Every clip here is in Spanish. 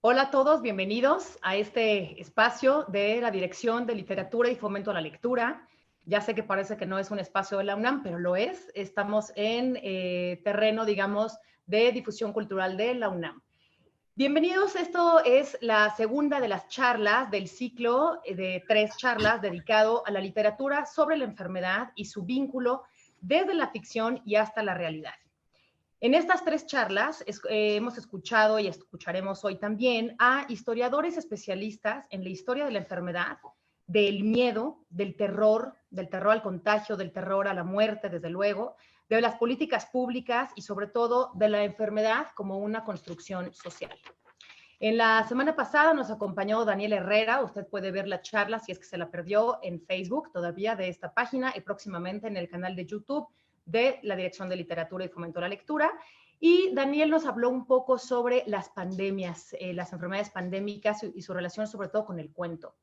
Hola a todos, bienvenidos a este espacio de la Dirección de Literatura y Fomento a la Lectura. Ya sé que parece que no es un espacio de la UNAM, pero lo es. Estamos en terreno, digamos, de difusión cultural de la UNAM. Bienvenidos, esto es la segunda de las charlas del ciclo de 3 charlas dedicado a la literatura sobre la enfermedad y su vínculo desde la ficción y hasta la realidad. En estas 3 charlas hemos escuchado y escucharemos hoy también a historiadores especialistas en la historia de la enfermedad, del miedo, del terror al contagio, del terror a la muerte, desde luego, de las políticas públicas y sobre todo de la enfermedad como una construcción social. En la semana pasada nos acompañó Daniel Herrera. Usted puede ver la charla, si es que se la perdió, en Facebook todavía de esta página y próximamente en el canal de YouTube de la Dirección de Literatura y Fomento a la Lectura. Y Daniel nos habló un poco sobre las pandemias, las enfermedades pandémicas y su relación sobre todo con el cuento.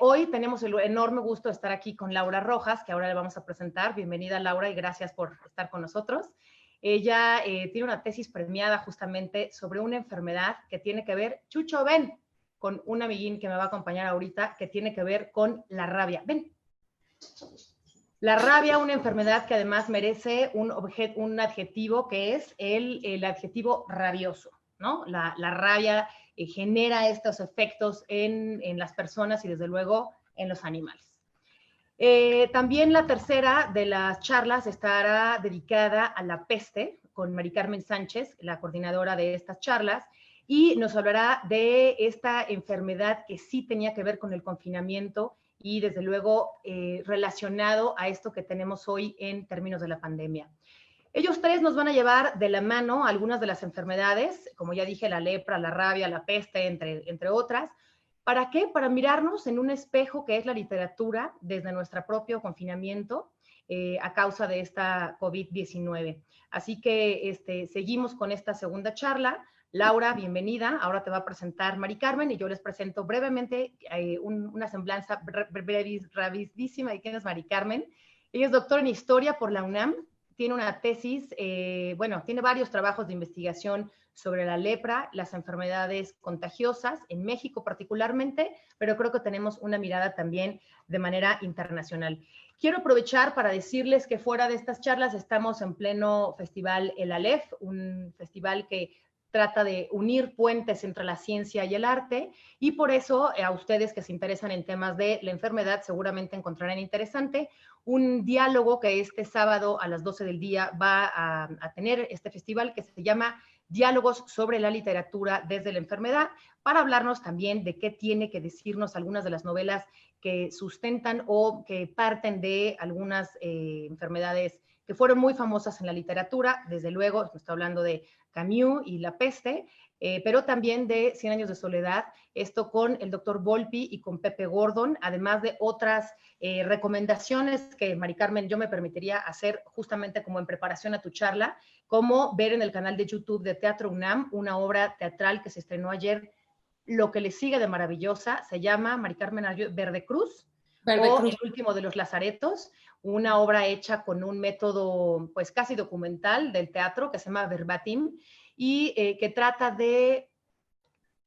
Hoy tenemos el enorme gusto de estar aquí con Laura Rojas, que ahora le vamos a presentar. Bienvenida, Laura, y gracias por estar con nosotros. Ella tiene una tesis premiada justamente sobre una enfermedad que tiene que ver, Chucho, ven, con un amiguín que me va a acompañar ahorita, que tiene que ver con la rabia. Ven. La rabia, una enfermedad que además merece un adjetivo que es el adjetivo rabioso, ¿no? La rabia genera estos efectos en las personas y desde luego en los animales. También la tercera de las charlas estará dedicada a la peste con Mari Carmen Sánchez, la coordinadora de estas charlas, y nos hablará de esta enfermedad que sí tenía que ver con el confinamiento y desde luego relacionado a esto que tenemos hoy en términos de la pandemia. Ellos 3 nos van a llevar de la mano algunas de las enfermedades, como ya dije, la lepra, la rabia, la peste, entre otras. ¿Para qué? Para mirarnos en un espejo que es la literatura desde nuestro propio confinamiento a causa de esta COVID-19. Así que seguimos con esta segunda charla. Laura, bienvenida. Ahora te va a presentar Mari Carmen y yo les presento brevemente una semblanza brevísima de quién es Mari Carmen. Ella es doctora en Historia por la UNAM, tiene una tesis, tiene varios trabajos de investigación sobre la lepra, las enfermedades contagiosas, en México particularmente, pero creo que tenemos una mirada también de manera internacional. Quiero aprovechar para decirles que fuera de estas charlas estamos en pleno festival El Aleph, un festival que trata de unir puentes entre la ciencia y el arte, y por eso a ustedes que se interesan en temas de la enfermedad seguramente encontrarán interesante un diálogo que este sábado a las 12 del día va a tener este festival que se llama Diálogos sobre la literatura desde la enfermedad, para hablarnos también de qué tiene que decirnos algunas de las novelas que sustentan o que parten de algunas enfermedades que fueron muy famosas en la literatura. Desde luego, estoy hablando de Camus y La Peste, pero también de 100 años de soledad, esto con el doctor Volpi y con Pepe Gordon, además de otras recomendaciones que, Mari Carmen, yo me permitiría hacer justamente como en preparación a tu charla, como ver en el canal de YouTube de Teatro UNAM una obra teatral que se estrenó ayer, Lo que le sigue de maravillosa, se llama, Mari Carmen, Verde Cruz, o El último de los Lazaretos, una obra hecha con un método pues casi documental del teatro que se llama Verbatim y que trata de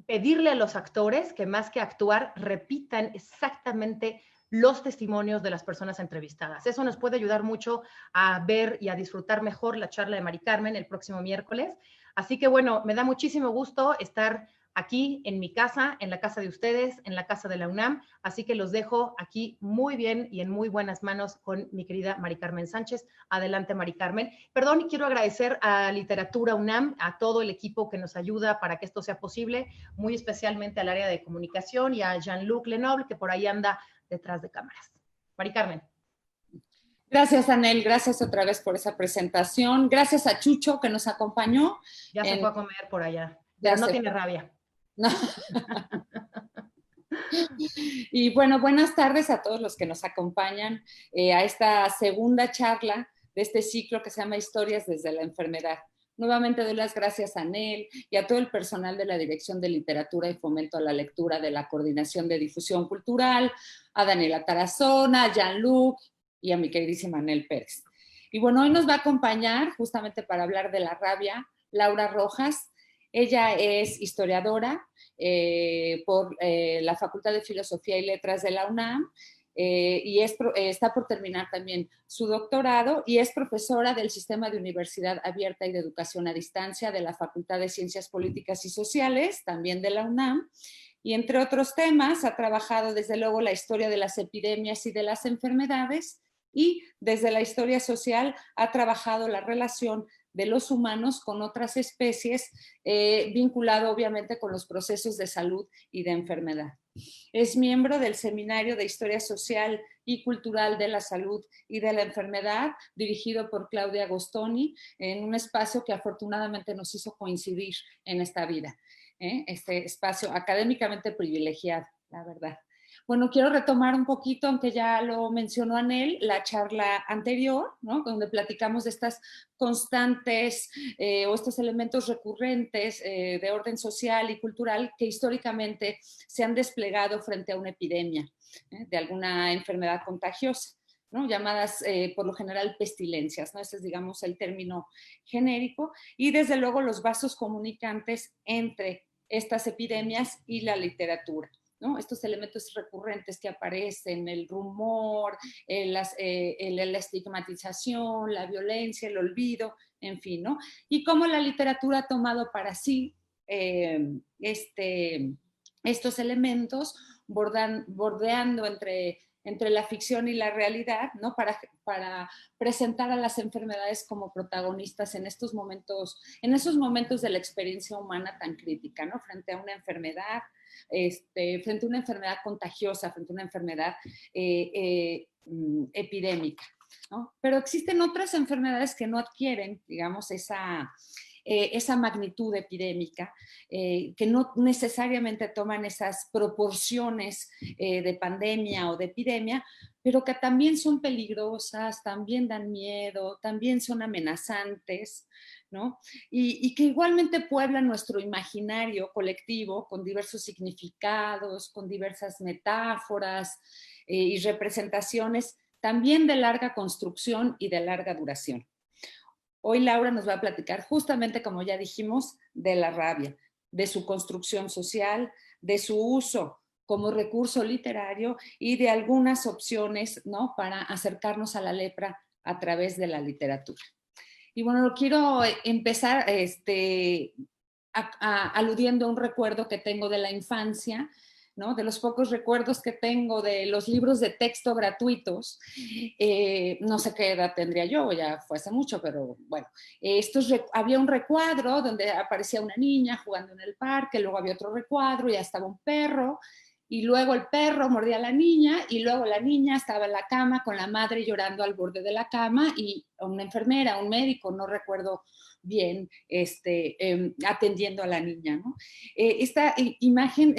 pedirle a los actores que más que actuar repitan exactamente los testimonios de las personas entrevistadas. Eso nos puede ayudar mucho a ver y a disfrutar mejor la charla de Mari Carmen el próximo miércoles. Así que bueno, me da muchísimo gusto estar aquí en mi casa, en la casa de ustedes, en la casa de la UNAM. Así que los dejo aquí muy bien y en muy buenas manos con mi querida Mari Carmen Sánchez. Adelante, Mari Carmen. Perdón, quiero agradecer a Literatura UNAM, a todo el equipo que nos ayuda para que esto sea posible, muy especialmente al área de comunicación y a Jean-Luc Lenoble, que por ahí anda detrás de cámaras. Mari Carmen. Gracias, Anel. Gracias otra vez por esa presentación. Gracias a Chucho que nos acompañó. Ya se fue a comer por allá, pero no tiene rabia. No. Y bueno, buenas tardes a todos los que nos acompañan a esta segunda charla de este ciclo que se llama Historias desde la enfermedad. Nuevamente doy las gracias a Anel y a todo el personal de la Dirección de Literatura y Fomento a la Lectura de la Coordinación de Difusión Cultural, a Daniela Tarazona, a Jean-Luc y a mi queridísima Anel Pérez. Y bueno, hoy nos va a acompañar justamente para hablar de la rabia Laura Rojas. Ella es historiadora por la Facultad de Filosofía y Letras de la UNAM, y está por terminar también su doctorado, y es profesora del Sistema de Universidad Abierta y de Educación a Distancia de la Facultad de Ciencias Políticas y Sociales, también de la UNAM, y entre otros temas ha trabajado desde luego la historia de las epidemias y de las enfermedades, y desde la historia social ha trabajado la relación de los humanos con otras especies, vinculado obviamente con los procesos de salud y de enfermedad. Es miembro del Seminario de Historia Social y Cultural de la Salud y de la Enfermedad, dirigido por Claudia Agostoni, en un espacio que afortunadamente nos hizo coincidir en esta vida. Este espacio académicamente privilegiado, la verdad. Bueno, quiero retomar un poquito, aunque ya lo mencionó Anel, la charla anterior, ¿no? Donde platicamos de estas constantes o estos elementos recurrentes de orden social y cultural que históricamente se han desplegado frente a una epidemia de alguna enfermedad contagiosa, ¿no? Llamadas por lo general pestilencias, ¿no? Ese es, digamos, el término genérico, y desde luego los vasos comunicantes entre estas epidemias y la literatura, ¿no? Estos elementos recurrentes que aparecen, el rumor, la estigmatización, la violencia, el olvido, en fin, ¿no? Y cómo la literatura ha tomado para sí estos elementos, bordeando entre la ficción y la realidad, ¿no? Para presentar a las enfermedades como protagonistas en esos momentos de la experiencia humana tan crítica, ¿no? Frente a una enfermedad, frente a una enfermedad contagiosa, frente a una enfermedad epidémica, ¿no? Pero existen otras enfermedades que no adquieren, digamos, esa magnitud epidémica, que no necesariamente toman esas proporciones de pandemia o de epidemia, pero que también son peligrosas, también dan miedo, también son amenazantes, ¿no? Y que igualmente pueblan nuestro imaginario colectivo con diversos significados, con diversas metáforas y representaciones, también de larga construcción y de larga duración. Hoy Laura nos va a platicar justamente, como ya dijimos, de la rabia, de su construcción social, de su uso como recurso literario y de algunas opciones, ¿no? Para acercarnos a la lepra a través de la literatura. Y bueno, quiero empezar aludiendo a un recuerdo que tengo de la infancia, ¿no? De los pocos recuerdos que tengo de los libros de texto gratuitos. No sé qué edad tendría yo, ya fue hace mucho, pero bueno, había un recuadro donde aparecía una niña jugando en el parque, luego había otro recuadro, ya estaba un perro, y luego el perro mordía a la niña, y luego la niña estaba en la cama con la madre llorando al borde de la cama, y una enfermera, un médico, no recuerdo bien, atendiendo a la niña, ¿no? Esta imagen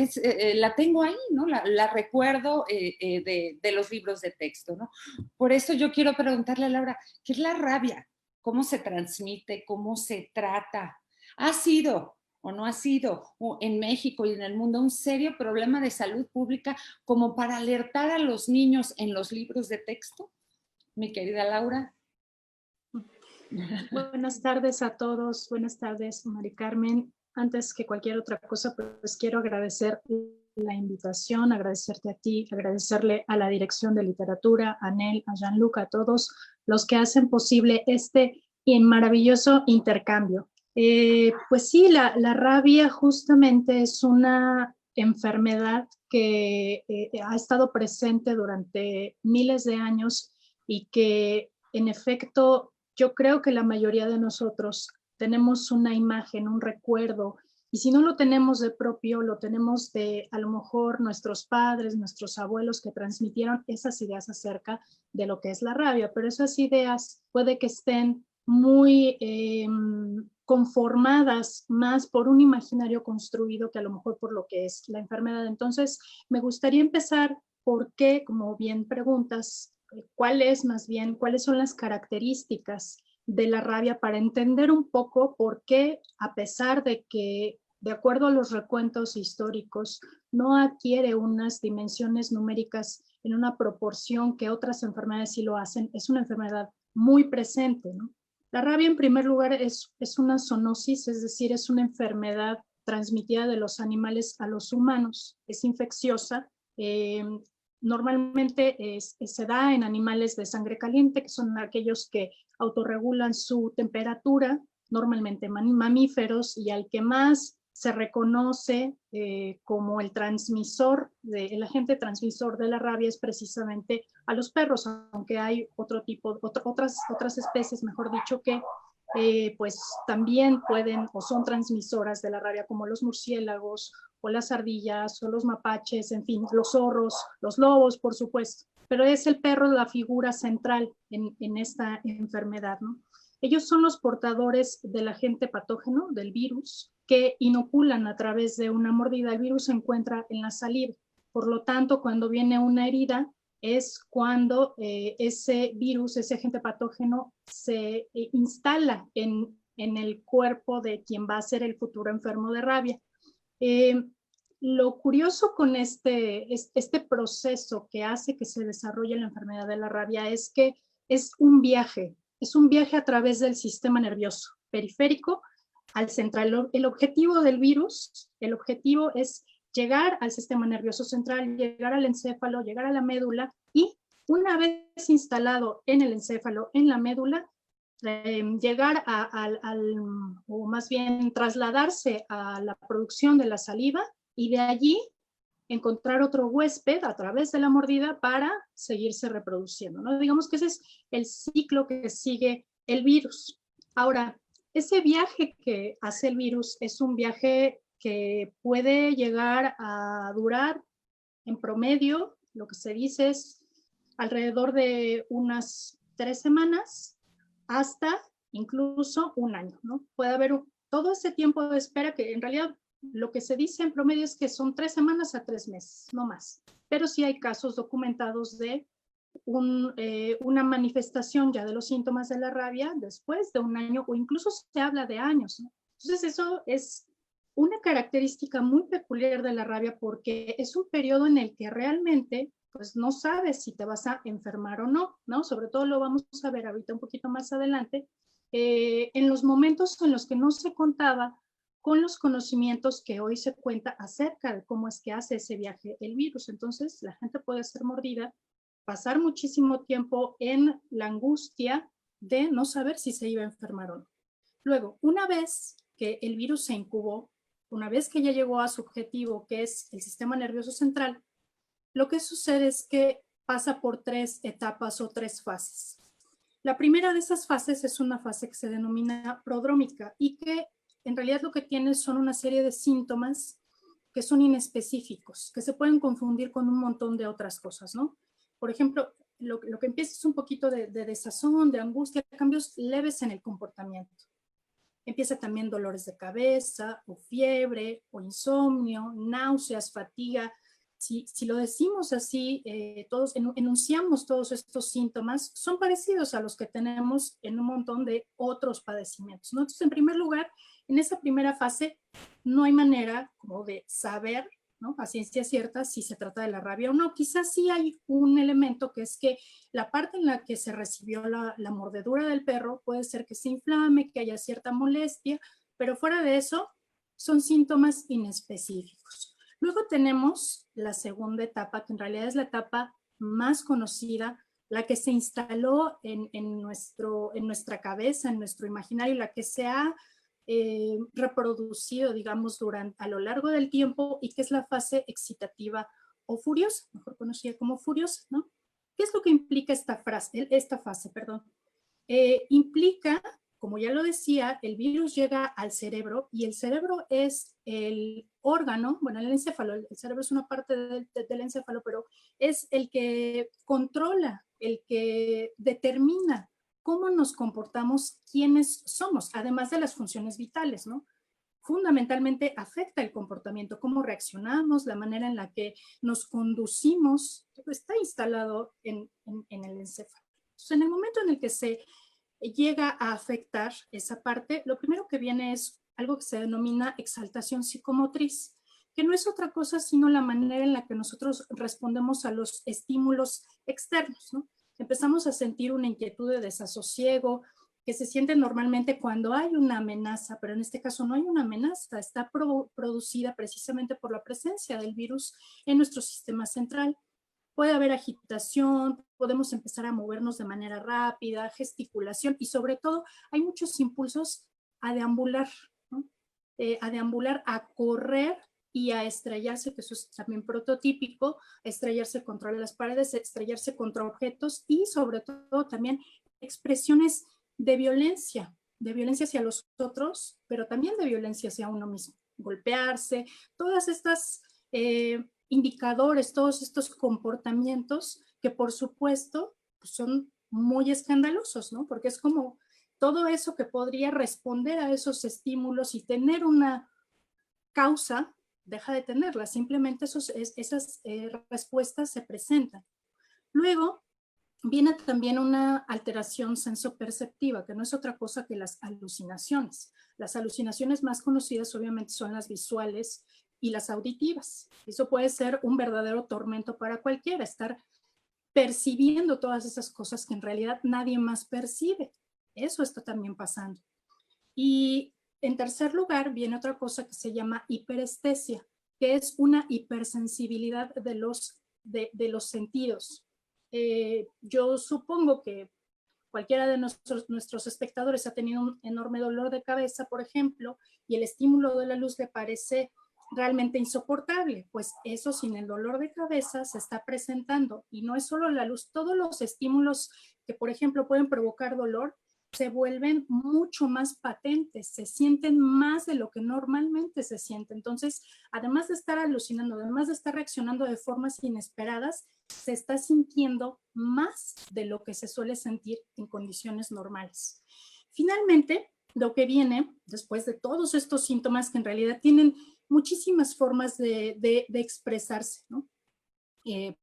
la tengo ahí, ¿no? La recuerdo de los libros de texto, ¿no? Por eso yo quiero preguntarle a Laura, ¿qué es la rabia? ¿Cómo se transmite? ¿Cómo se trata? ¿Ha sido o no ha sido en México y en el mundo un serio problema de salud pública como para alertar a los niños en los libros de texto? Mi querida Laura. Buenas tardes a todos. Buenas tardes, Mari Carmen. Antes que cualquier otra cosa, pues quiero agradecer la invitación, agradecerte a ti, agradecerle a la Dirección de Literatura, a Anel, a Jean-Luc, a todos los que hacen posible este maravilloso intercambio. Pues sí, la rabia justamente es una enfermedad que ha estado presente durante miles de años y que en efecto yo creo que la mayoría de nosotros tenemos una imagen, un recuerdo, y si no lo tenemos de propio, lo tenemos de a lo mejor nuestros padres, nuestros abuelos que transmitieron esas ideas acerca de lo que es la rabia, pero esas ideas puede que estén muy conformadas más por un imaginario construido que a lo mejor por lo que es la enfermedad. Entonces, me gustaría empezar por qué, como bien preguntas, cuáles son las características de la rabia para entender un poco por qué, a pesar de que, de acuerdo a los recuentos históricos, no adquiere unas dimensiones numéricas en una proporción que otras enfermedades sí lo hacen, es una enfermedad muy presente, ¿no? La rabia, en primer lugar, es una zoonosis, es decir, es una enfermedad transmitida de los animales a los humanos. Es infecciosa. Normalmente se da en animales de sangre caliente, que son aquellos que autorregulan su temperatura, normalmente mamíferos, y al que más se reconoce como el agente transmisor de la rabia es precisamente a los perros, aunque hay otras especies, mejor dicho, que pues también pueden o son transmisoras de la rabia, como los murciélagos o las ardillas o los mapaches, en fin, los zorros, los lobos, por supuesto. Pero es el perro la figura central en esta enfermedad, ¿no? Ellos son los portadores del agente patógeno, del virus, que inoculan a través de una mordida. El virus se encuentra en la saliva. Por lo tanto, cuando viene una herida, es cuando ese virus, ese agente patógeno, se instala en el cuerpo de quien va a ser el futuro enfermo de rabia. Lo curioso con este proceso que hace que se desarrolle la enfermedad de la rabia es que es un viaje a través del sistema nervioso periférico al central. El objetivo del virus, el objetivo es llegar al sistema nervioso central, llegar al encéfalo, llegar a la médula, y una vez instalado en el encéfalo, en la médula, llegar o más bien trasladarse a la producción de la saliva, y de allí encontrar otro huésped a través de la mordida para seguirse reproduciendo, ¿no? Digamos que ese es el ciclo que sigue el virus. Ahora, ese viaje que hace el virus es un viaje que puede llegar a durar en promedio, lo que se dice es alrededor de unas 3 semanas hasta incluso un año, ¿no? Puede haber todo ese tiempo de espera, que en realidad lo que se dice en promedio es que son 3 semanas a 3 meses, no más. Pero sí hay casos documentados de una manifestación ya de los síntomas de la rabia después de un año, o incluso se habla de años, ¿no? Entonces eso es una característica muy peculiar de la rabia, porque es un periodo en el que realmente pues no sabes si te vas a enfermar o no, ¿no? Sobre todo lo vamos a ver ahorita un poquito más adelante, en los momentos en los que no se contaba con los conocimientos que hoy se cuenta acerca de cómo es que hace ese viaje el virus. Entonces la gente puede ser mordida, pasar muchísimo tiempo en la angustia de no saber si se iba a enfermar o no. Luego, una vez que el virus se incubó, una vez que ya llegó a su objetivo, que es el sistema nervioso central, lo que sucede es que pasa por 3 etapas o 3 fases. La primera de esas fases es una fase que se denomina prodrómica, y que en realidad lo que tiene son una serie de síntomas que son inespecíficos, que se pueden confundir con un montón de otras cosas, ¿no? Por ejemplo, lo que empieza es un poquito de desazón, de angustia, cambios leves en el comportamiento. Empieza también dolores de cabeza, o fiebre, o insomnio, náuseas, fatiga. Si lo decimos así, todos enunciamos todos estos síntomas, son parecidos a los que tenemos en un montón de otros padecimientos, ¿no? Entonces, en primer lugar, en esa primera fase no hay manera como de saber, ¿no?, a ciencia cierta si se trata de la rabia o no. Quizás sí hay un elemento, que es que la parte en la que se recibió la mordedura del perro puede ser que se inflame, que haya cierta molestia, pero fuera de eso son síntomas inespecíficos. Luego tenemos la segunda etapa, que en realidad es la etapa más conocida, la que se instaló en nuestra cabeza, en nuestro imaginario, la que se ha reproducido, digamos, a lo largo del tiempo, y que es la fase excitativa o furiosa, mejor conocida como furiosa, ¿no? ¿Qué es lo que implica esta fase? Implica, como ya lo decía, el virus llega al cerebro, y el cerebro es el órgano, bueno, el encéfalo, el cerebro es una parte del encéfalo, pero es el que controla, el que determina cómo nos comportamos, quiénes somos, además de las funciones vitales, ¿no? Fundamentalmente afecta el comportamiento, cómo reaccionamos, la manera en la que nos conducimos, está instalado en el encéfalo. Entonces, en el momento en el que se llega a afectar esa parte, lo primero que viene es algo que se denomina exaltación psicomotriz, que no es otra cosa sino la manera en la que nosotros respondemos a los estímulos externos, ¿no? Empezamos a sentir una inquietud de desasosiego, que se sienten normalmente cuando hay una amenaza, pero en este caso no hay una amenaza, está producida precisamente por la presencia del virus en nuestro sistema central. Puede haber agitación, podemos empezar a movernos de manera rápida, gesticulación y sobre todo hay muchos impulsos a deambular, ¿no? A deambular, a correr y a estrellarse, que eso es también prototípico, estrellarse contra las paredes, estrellarse contra objetos y sobre todo también expresiones de violencia hacia los otros, pero también de violencia hacia uno mismo, golpearse, todas estas indicadores, todos estos comportamientos que por supuesto pues son muy escandalosos, ¿no? Porque es como todo eso que podría responder a esos estímulos y tener una causa, deja de tenerla, simplemente esas respuestas se presentan. Luego viene también una alteración sensoperceptiva, que no es otra cosa que las alucinaciones. Las alucinaciones más conocidas obviamente son las visuales y las auditivas. Eso puede ser un verdadero tormento para cualquiera, estar percibiendo todas esas cosas que en realidad nadie más percibe. Eso está también pasando. Y en tercer lugar viene otra cosa que se llama hiperestesia, que es una hipersensibilidad de los sentidos. Yo supongo que cualquiera de nuestros espectadores ha tenido un enorme dolor de cabeza, por ejemplo, y el estímulo de la luz le parece realmente insoportable. Pues eso, sin el dolor de cabeza, se está presentando. Y no es solo la luz, todos los estímulos que, por ejemplo, pueden provocar dolor se vuelven mucho más patentes, se sienten más de lo que normalmente se siente. Entonces, además de estar alucinando, además de estar reaccionando de formas inesperadas, se está sintiendo más de lo que se suele sentir en condiciones normales. Finalmente, lo que viene después de todos estos síntomas, que en realidad tienen muchísimas formas de expresarse, ¿no?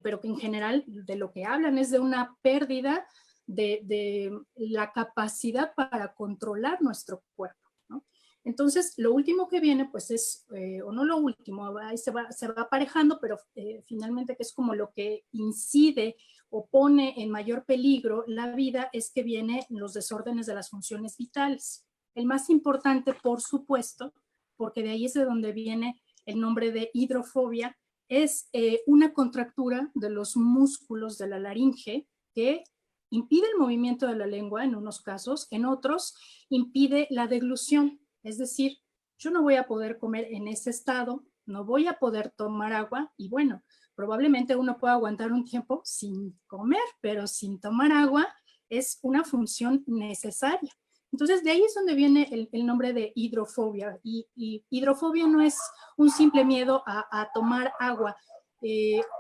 Pero que en general de lo que hablan es de una pérdida de la capacidad para controlar nuestro cuerpo, ¿no? Entonces, lo último que viene, pues es, o no lo último, ahí se va aparejando, pero finalmente que es como lo que incide o pone en mayor peligro la vida, es que vienen los desórdenes de las funciones vitales. El más importante, por supuesto, porque de ahí es de donde viene el nombre de hidrofobia, es una contractura de los músculos de la laringe que impide el movimiento de la lengua en unos casos, en otros impide la deglución, es decir, yo no voy a poder comer en ese estado, no voy a poder tomar agua y bueno, probablemente uno pueda aguantar un tiempo sin comer, pero sin tomar agua es una función necesaria. Entonces, de ahí es donde viene el nombre de hidrofobia. Y hidrofobia no es un simple miedo a tomar agua,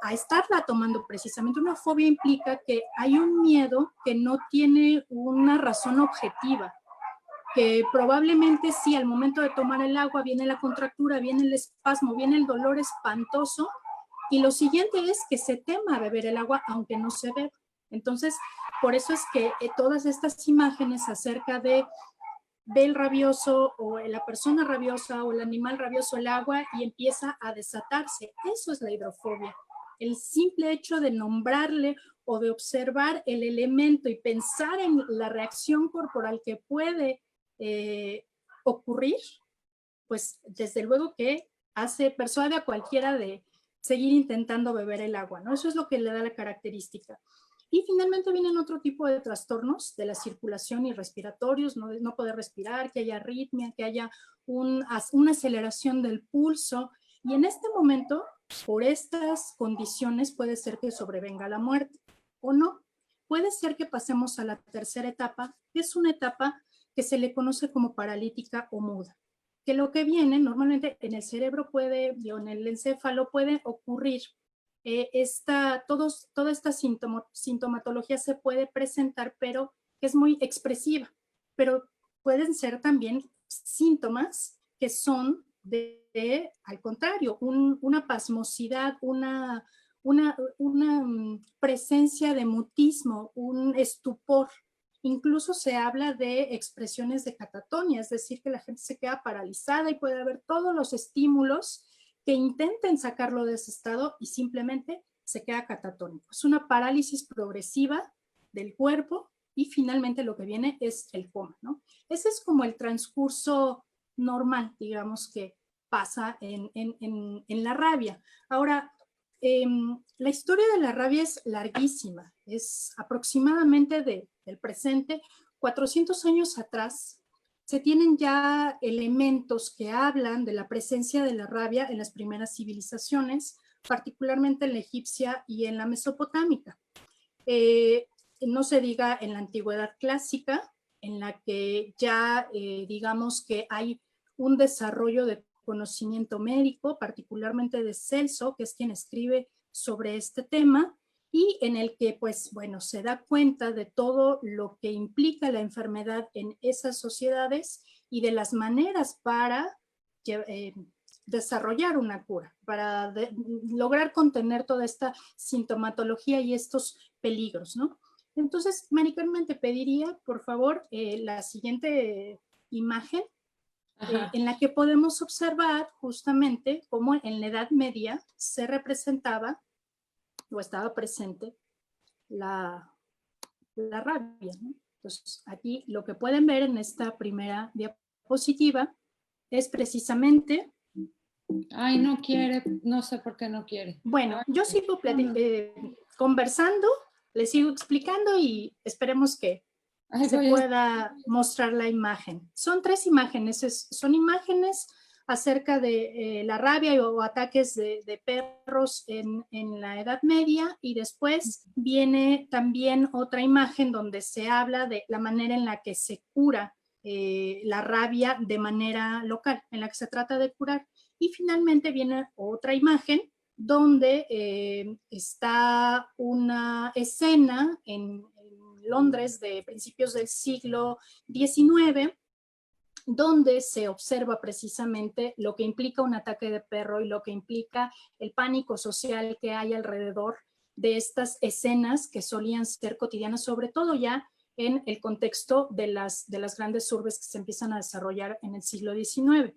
a estarla tomando precisamente. Una fobia implica que hay un miedo que no tiene una razón objetiva, que probablemente sí, al momento de tomar el agua viene la contractura, viene el espasmo, viene el dolor espantoso, y lo siguiente es que se tema beber el agua aunque no se beba. Entonces, por eso es que todas estas imágenes acerca del rabioso o la persona rabiosa o el animal rabioso, el agua, y empieza a desatarse. Eso es la hidrofobia. El simple hecho de nombrarle o de observar el elemento y pensar en la reacción corporal que puede ocurrir, pues desde luego que persuade a cualquiera de seguir intentando beber el agua, ¿no? Eso es lo que le da la característica. Y finalmente vienen otro tipo de trastornos de la circulación y respiratorios, no poder respirar, que haya arritmia, que haya una aceleración del pulso. Y en este momento, por estas condiciones, puede ser que sobrevenga la muerte o no. Puede ser que pasemos a la tercera etapa, que es una etapa que se le conoce como paralítica o muda. Que lo que viene normalmente en el cerebro puede, o en el encéfalo puede ocurrir. Toda esta sintomatología se puede presentar, pero es muy expresiva. Pero pueden ser también síntomas que son al contrario, una pasmosidad, una presencia de mutismo, un estupor. Incluso se habla de expresiones de catatonia, es decir, que la gente se queda paralizada y puede haber todos los estímulos que intenten sacarlo de ese estado y simplemente se queda catatónico. Es una parálisis progresiva del cuerpo y finalmente lo que viene es el coma, ¿no? Ese es como el transcurso normal, digamos, que pasa en la rabia. Ahora, la historia de la rabia es larguísima, es aproximadamente del presente, 400 años atrás, se tienen ya elementos que hablan de la presencia de la rabia en las primeras civilizaciones, particularmente en la egipcia y en la mesopotámica. No se diga en la antigüedad clásica, en la que ya digamos que hay un desarrollo de conocimiento médico, particularmente de Celso, que es quien escribe sobre este tema, y en el que, pues, bueno, se da cuenta de todo lo que implica la enfermedad en esas sociedades y de las maneras para desarrollar una cura, para lograr contener toda esta sintomatología y estos peligros, ¿no? Entonces, Mari Carmen, te pediría, por favor, la siguiente imagen, en la que podemos observar justamente cómo en la Edad Media se representaba o estaba presente la rabia, ¿no? Entonces, aquí lo que pueden ver en esta primera diapositiva es precisamente... Ay, no quiere, no sé por qué no quiere. Bueno, yo sigo conversando, les sigo explicando y esperemos que se pueda mostrar la imagen. Son 3 imágenes, son imágenes acerca de la rabia o ataques de perros en la Edad Media, y después viene también otra imagen donde se habla de la manera en la que se cura la rabia de manera local, en la que se trata de curar. Y finalmente viene otra imagen donde está una escena en Londres de principios del siglo XIX, donde se observa precisamente lo que implica un ataque de perro y lo que implica el pánico social que hay alrededor de estas escenas que solían ser cotidianas, sobre todo ya en el contexto de las grandes urbes que se empiezan a desarrollar en el siglo XIX.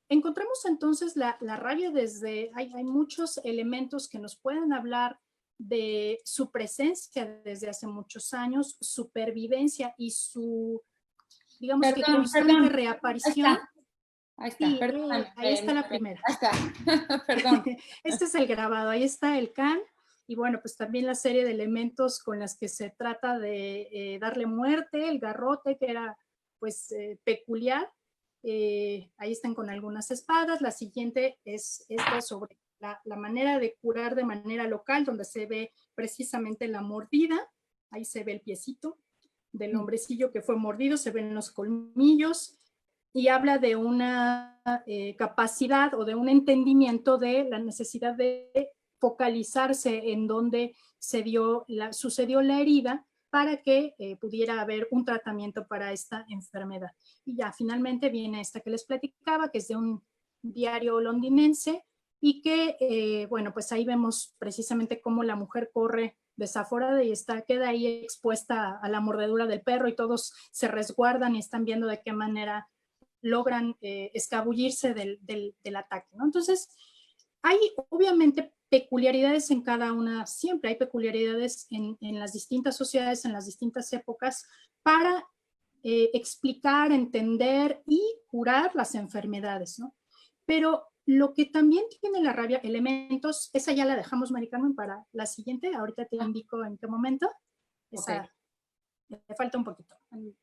Encontramos entonces la rabia desde, hay muchos elementos que nos pueden hablar de su presencia desde hace muchos años, su pervivencia y su, digamos que constante reaparición. Ahí está, sí, perdón. Ahí está la primera. Ahí está, perdón. Este es el grabado, ahí está el can, y bueno, pues también la serie de elementos con las que se trata de darle muerte, el garrote, que era pues peculiar. Ahí están con algunas espadas. La siguiente es esta sobre la manera de curar de manera local, donde se ve precisamente la mordida. Ahí se ve el piecito del hombrecillo que fue mordido, se ven los colmillos, y habla de una capacidad o de un entendimiento de la necesidad de focalizarse en donde sucedió la herida, para que pudiera haber un tratamiento para esta enfermedad. Y ya finalmente viene esta que les platicaba, que es de un diario londinense, y que, bueno, pues ahí vemos precisamente cómo la mujer corre desaforada y queda ahí expuesta a la mordedura del perro, y todos se resguardan y están viendo de qué manera logran escabullirse del ataque, ¿no? Entonces, hay obviamente peculiaridades en cada una, siempre hay peculiaridades en las distintas sociedades, en las distintas épocas, para explicar, entender y curar las enfermedades, ¿no? Pero lo que también tiene la rabia, elementos, esa ya la dejamos, Mari Carmen, para la siguiente, ahorita te indico en qué momento. Esa, me falta un poquito,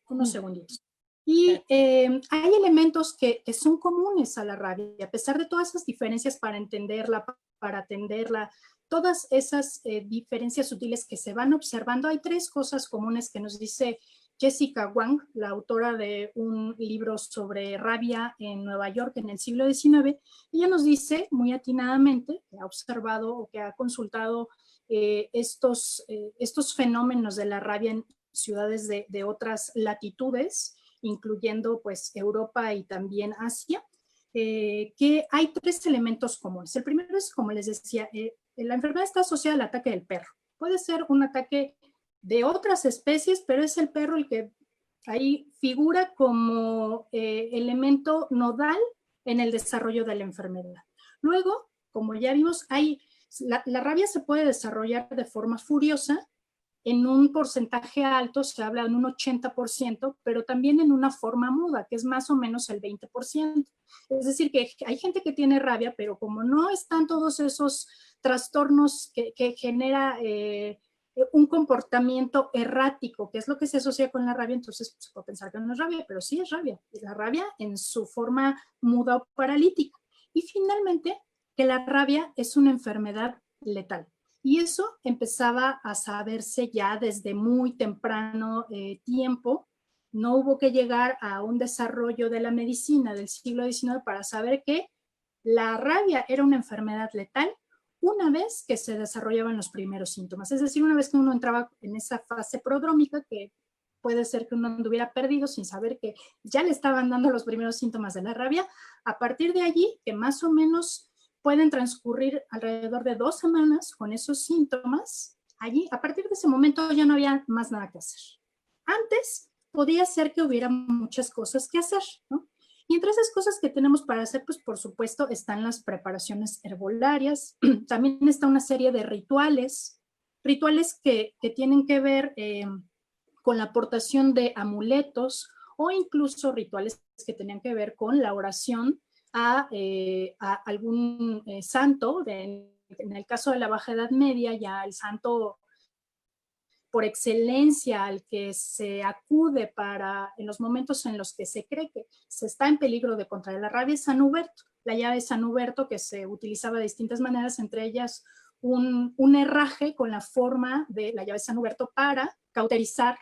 unos segunditos. Y hay elementos que son comunes a la rabia, a pesar de todas esas diferencias para entenderla, para atenderla, todas esas diferencias sutiles que se van observando. Hay 3 cosas comunes que nos dice Jessica Wang, la autora de un libro sobre rabia en Nueva York en el siglo XIX. Ella nos dice muy atinadamente que ha observado o que ha consultado estos fenómenos de la rabia en ciudades de otras latitudes, incluyendo pues Europa y también Asia, que hay 3 elementos comunes. El primero es, como les decía, la enfermedad está asociada al ataque del perro. Puede ser un ataque de otras especies, pero es el perro el que ahí figura como elemento nodal en el desarrollo de la enfermedad. Luego, como ya vimos, la rabia se puede desarrollar de forma furiosa, en un porcentaje alto, se habla en un 80%, pero también en una forma muda, que es más o menos el 20%. Es decir, que hay gente que tiene rabia, pero como no están todos esos trastornos que genera un comportamiento errático, que es lo que se asocia con la rabia, entonces se puede pensar que no es rabia, pero sí es rabia. Es la rabia en su forma muda o paralítica. Y finalmente, que la rabia es una enfermedad letal. Y eso empezaba a saberse ya desde muy temprano tiempo. No hubo que llegar a un desarrollo de la medicina del siglo XIX para saber que la rabia era una enfermedad letal una vez que se desarrollaban los primeros síntomas. Es decir, una vez que uno entraba en esa fase prodrómica, que puede ser que uno anduviera perdido sin saber que ya le estaban dando los primeros síntomas de la rabia, a partir de allí, que más o menos pueden transcurrir alrededor de 2 semanas con esos síntomas, allí, a partir de ese momento ya no había más nada que hacer. Antes podía ser que hubiera muchas cosas que hacer, ¿no? Y entre esas cosas que tenemos para hacer, pues por supuesto están las preparaciones herbolarias, también está una serie de rituales que tienen que ver con la aportación de amuletos o incluso rituales que tenían que ver con la oración a algún santo. En el caso de la Baja Edad Media, ya el santo por excelencia al que se acude en los momentos en los que se cree que se está en peligro de contraer la rabia es San Huberto. La llave de San Huberto, que se utilizaba de distintas maneras, entre ellas un herraje con la forma de la llave de San Huberto para cauterizar,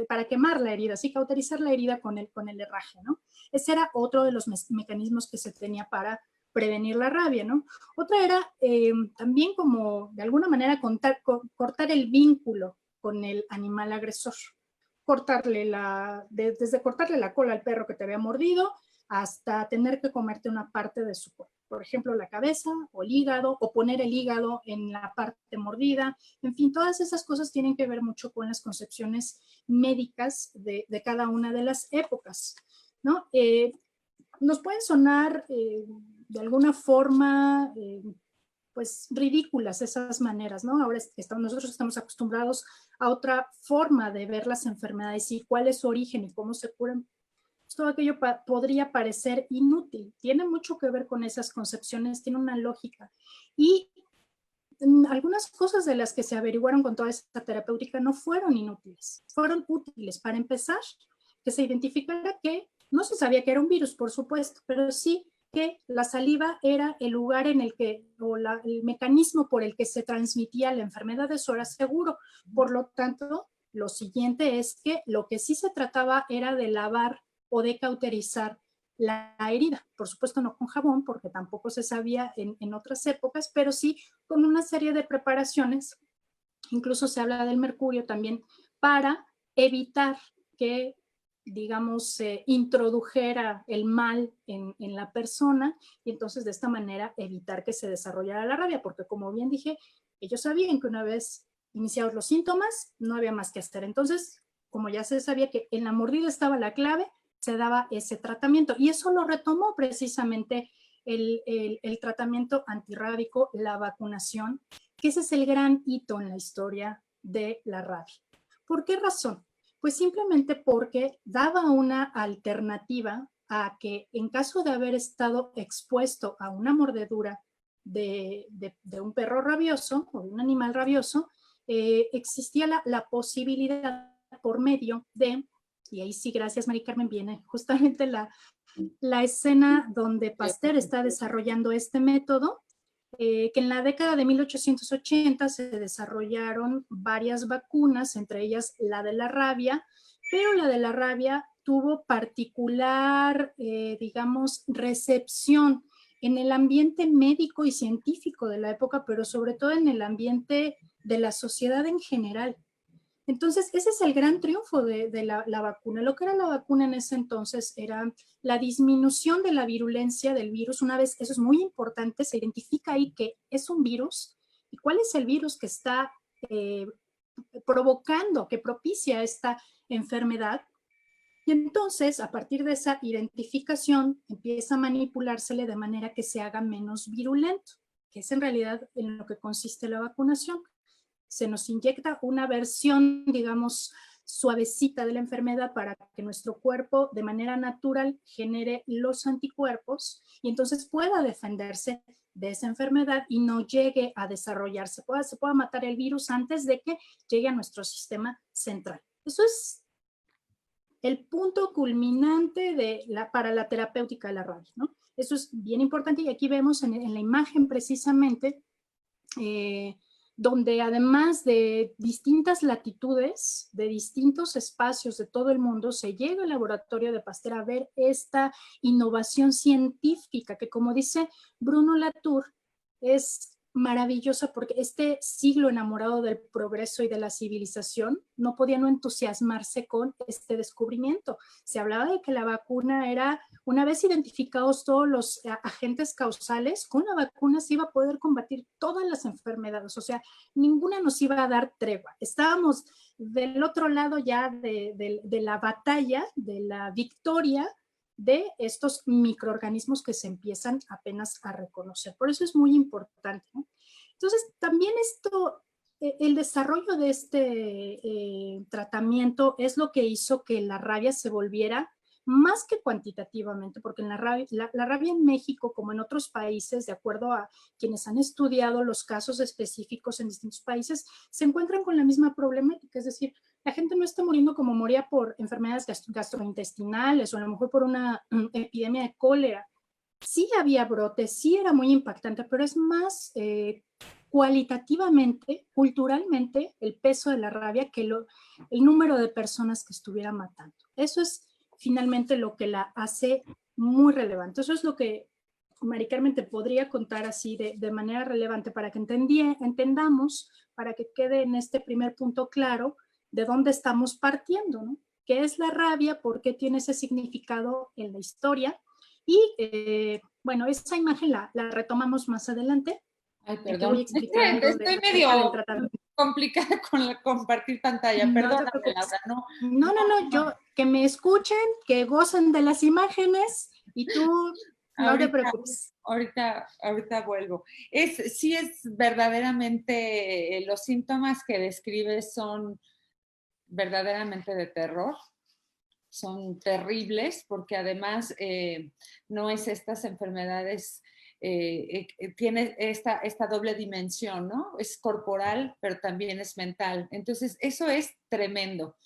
para quemar la herida, sí, cauterizar la herida con el herraje, ¿no? Ese era otro de los mecanismos que se tenía para prevenir la rabia, ¿no? Otra era también como de alguna manera cortar el vínculo con el animal agresor. Desde cortarle la cola al perro que te había mordido hasta tener que comerte una parte de su cuerpo. Por ejemplo, la cabeza o el hígado, o poner el hígado en la parte mordida. En fin, todas esas cosas tienen que ver mucho con las concepciones médicas de cada una de las épocas, ¿no? Nos pueden sonar de alguna forma pues ridículas esas maneras, ¿no? Ahora nosotros estamos acostumbrados a otra forma de ver las enfermedades y cuál es su origen y cómo se curan. Pues todo aquello podría parecer inútil. Tiene mucho que ver con esas concepciones, tiene una lógica. Y algunas cosas de las que se averiguaron con toda esta terapéutica no fueron inútiles, fueron útiles. Para empezar, que se identificara que no se sabía que era un virus, por supuesto, pero sí que la saliva era el lugar en el que, o el mecanismo por el que se transmitía la enfermedad, eso era seguro. Por lo tanto, lo siguiente es que lo que sí se trataba era de lavar o de cauterizar la herida. Por supuesto no con jabón, porque tampoco se sabía en otras épocas, pero sí con una serie de preparaciones. Incluso se habla del mercurio también para evitar que, digamos, se introdujera el mal en la persona y entonces de esta manera evitar que se desarrollara la rabia, porque como bien dije, ellos sabían que una vez iniciados los síntomas no había más que hacer. Entonces, como ya se sabía que en la mordida estaba la clave, se daba ese tratamiento y eso lo retomó precisamente el tratamiento antirrábico, la vacunación, que ese es el gran hito en la historia de la rabia. ¿Por qué razón? Pues simplemente porque daba una alternativa a que en caso de haber estado expuesto a una mordedura de un perro rabioso o de un animal rabioso, existía la posibilidad por medio de, y ahí sí, gracias Mari Carmen, viene justamente la escena donde Pasteur está desarrollando este método, que en la década de 1880 se desarrollaron varias vacunas, entre ellas la de la rabia, pero la de la rabia tuvo particular, digamos, recepción en el ambiente médico y científico de la época, pero sobre todo en el ambiente de la sociedad en general. Entonces, ese es el gran triunfo de la vacuna. Lo que era la vacuna en ese entonces era la disminución de la virulencia del virus. Una vez, eso es muy importante, se identifica ahí que es un virus y cuál es el virus que está provocando, que propicia esta enfermedad. Y entonces, a partir de esa identificación, empieza a manipulársele de manera que se haga menos virulento, que es en realidad en lo que consiste la vacunación. se nos inyecta una versión, digamos, suavecita de la enfermedad para que nuestro cuerpo de manera natural genere los anticuerpos y entonces pueda defenderse de esa enfermedad y no llegue a desarrollarse, se pueda matar el virus antes de que llegue a nuestro sistema central. Eso es el punto culminante para la terapéutica de la rabia, ¿no? Eso es bien importante y aquí vemos en la imagen precisamente donde además de distintas latitudes, de distintos espacios de todo el mundo, se llega al laboratorio de Pasteur a ver esta innovación científica que, como dice Bruno Latour, es maravillosa porque este siglo enamorado del progreso y de la civilización no podía no entusiasmarse con este descubrimiento. Se hablaba de que la vacuna era, una vez identificados todos los agentes causales, con la vacuna se iba a poder combatir todas las enfermedades, o sea, ninguna nos iba a dar tregua. Estábamos del otro lado ya de la batalla, de la victoria de estos microorganismos que se empiezan apenas a reconocer. Por eso es muy importante, ¿no? Entonces, también el desarrollo de este tratamiento es lo que hizo que la rabia se volviera más que cuantitativamente, porque la rabia en México, como en otros países, de acuerdo a quienes han estudiado los casos específicos en distintos países, se encuentran con la misma problemática, es decir, la gente no está muriendo como moría por enfermedades gastrointestinales o a lo mejor por una epidemia de cólera. Sí había brotes, sí era muy impactante, pero es más cualitativamente, culturalmente, el peso de la rabia que el número de personas que estuviera matando. Eso es finalmente lo que la hace muy relevante. Eso es lo que Mari Carmen te podría contar así de manera relevante para que entendamos, para que quede en este primer punto claro de dónde estamos partiendo, ¿no? ¿Qué es la rabia? ¿Por qué tiene ese significado en la historia? Y bueno, esa imagen la retomamos más adelante. Ay, perdón. Estoy medio complicada con compartir pantalla. Perdóname, Laura. No, yo que me escuchen, que gocen de las imágenes y tú no te preocupes. Ahorita vuelvo. Sí es verdaderamente, los síntomas que describes son verdaderamente de terror. Son terribles porque además no es estas enfermedades, tiene esta doble dimensión, ¿no? Es corporal, pero también es mental. Entonces, eso es tremendo.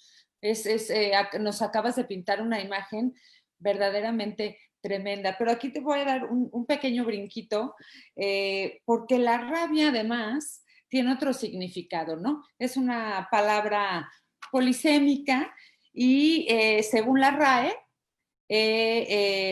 Nos acabas de pintar una imagen verdaderamente tremenda. Pero aquí te voy a dar un pequeño brinquito, porque la rabia además tiene otro significado, ¿no? Es una palabra polisémica. Y según la RAE,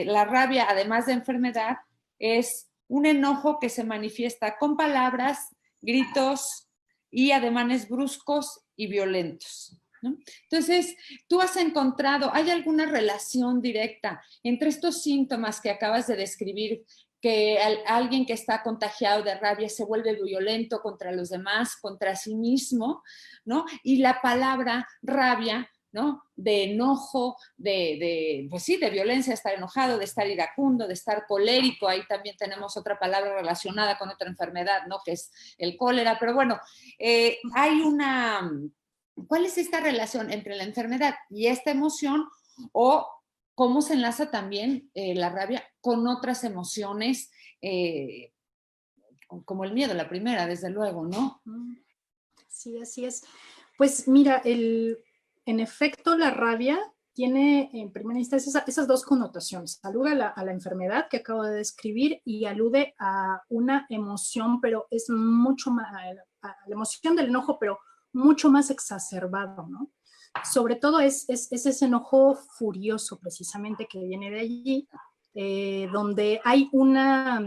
la rabia, además de enfermedad, es un enojo que se manifiesta con palabras, gritos y ademanes bruscos y violentos, ¿no? Entonces, tú has encontrado, ¿hay alguna relación directa entre estos síntomas que acabas de describir, que alguien que está contagiado de rabia se vuelve violento contra los demás, contra sí mismo, ¿no? Y la palabra rabia, ¿no? De enojo, pues sí, de violencia, de estar enojado, de estar iracundo, de estar colérico. Ahí también tenemos otra palabra relacionada con otra enfermedad, ¿no? Que es el cólera. Pero bueno, ¿cuál es esta relación entre la enfermedad y esta emoción? O cómo se enlaza también la rabia con otras emociones, como el miedo, la primera, desde luego, ¿no? Sí, así es. Pues mira, en efecto, la rabia tiene en primera instancia esas dos connotaciones. Alude a la enfermedad que acabo de describir y alude a una emoción, pero es mucho más, a la emoción del enojo, pero mucho más exacerbado, ¿no? Sobre todo es ese enojo furioso precisamente que viene de allí, donde hay una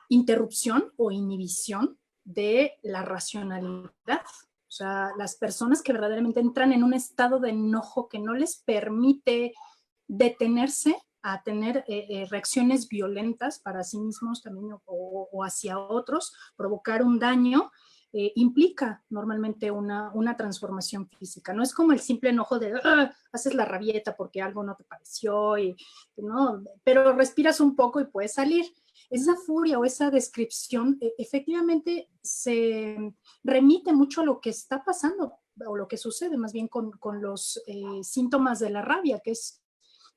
interrupción o inhibición de la racionalidad. O sea, las personas que verdaderamente entran en un estado de enojo que no les permite detenerse a tener reacciones violentas para sí mismos también o hacia otros, provocar un daño, implica normalmente una transformación física. No es como el simple enojo de haces la rabieta porque algo no te pareció, ¿no? Pero respiras un poco y puedes salir. esa furia o esa descripción efectivamente se remite mucho a lo que está pasando o lo que sucede más bien con los síntomas de la rabia, que es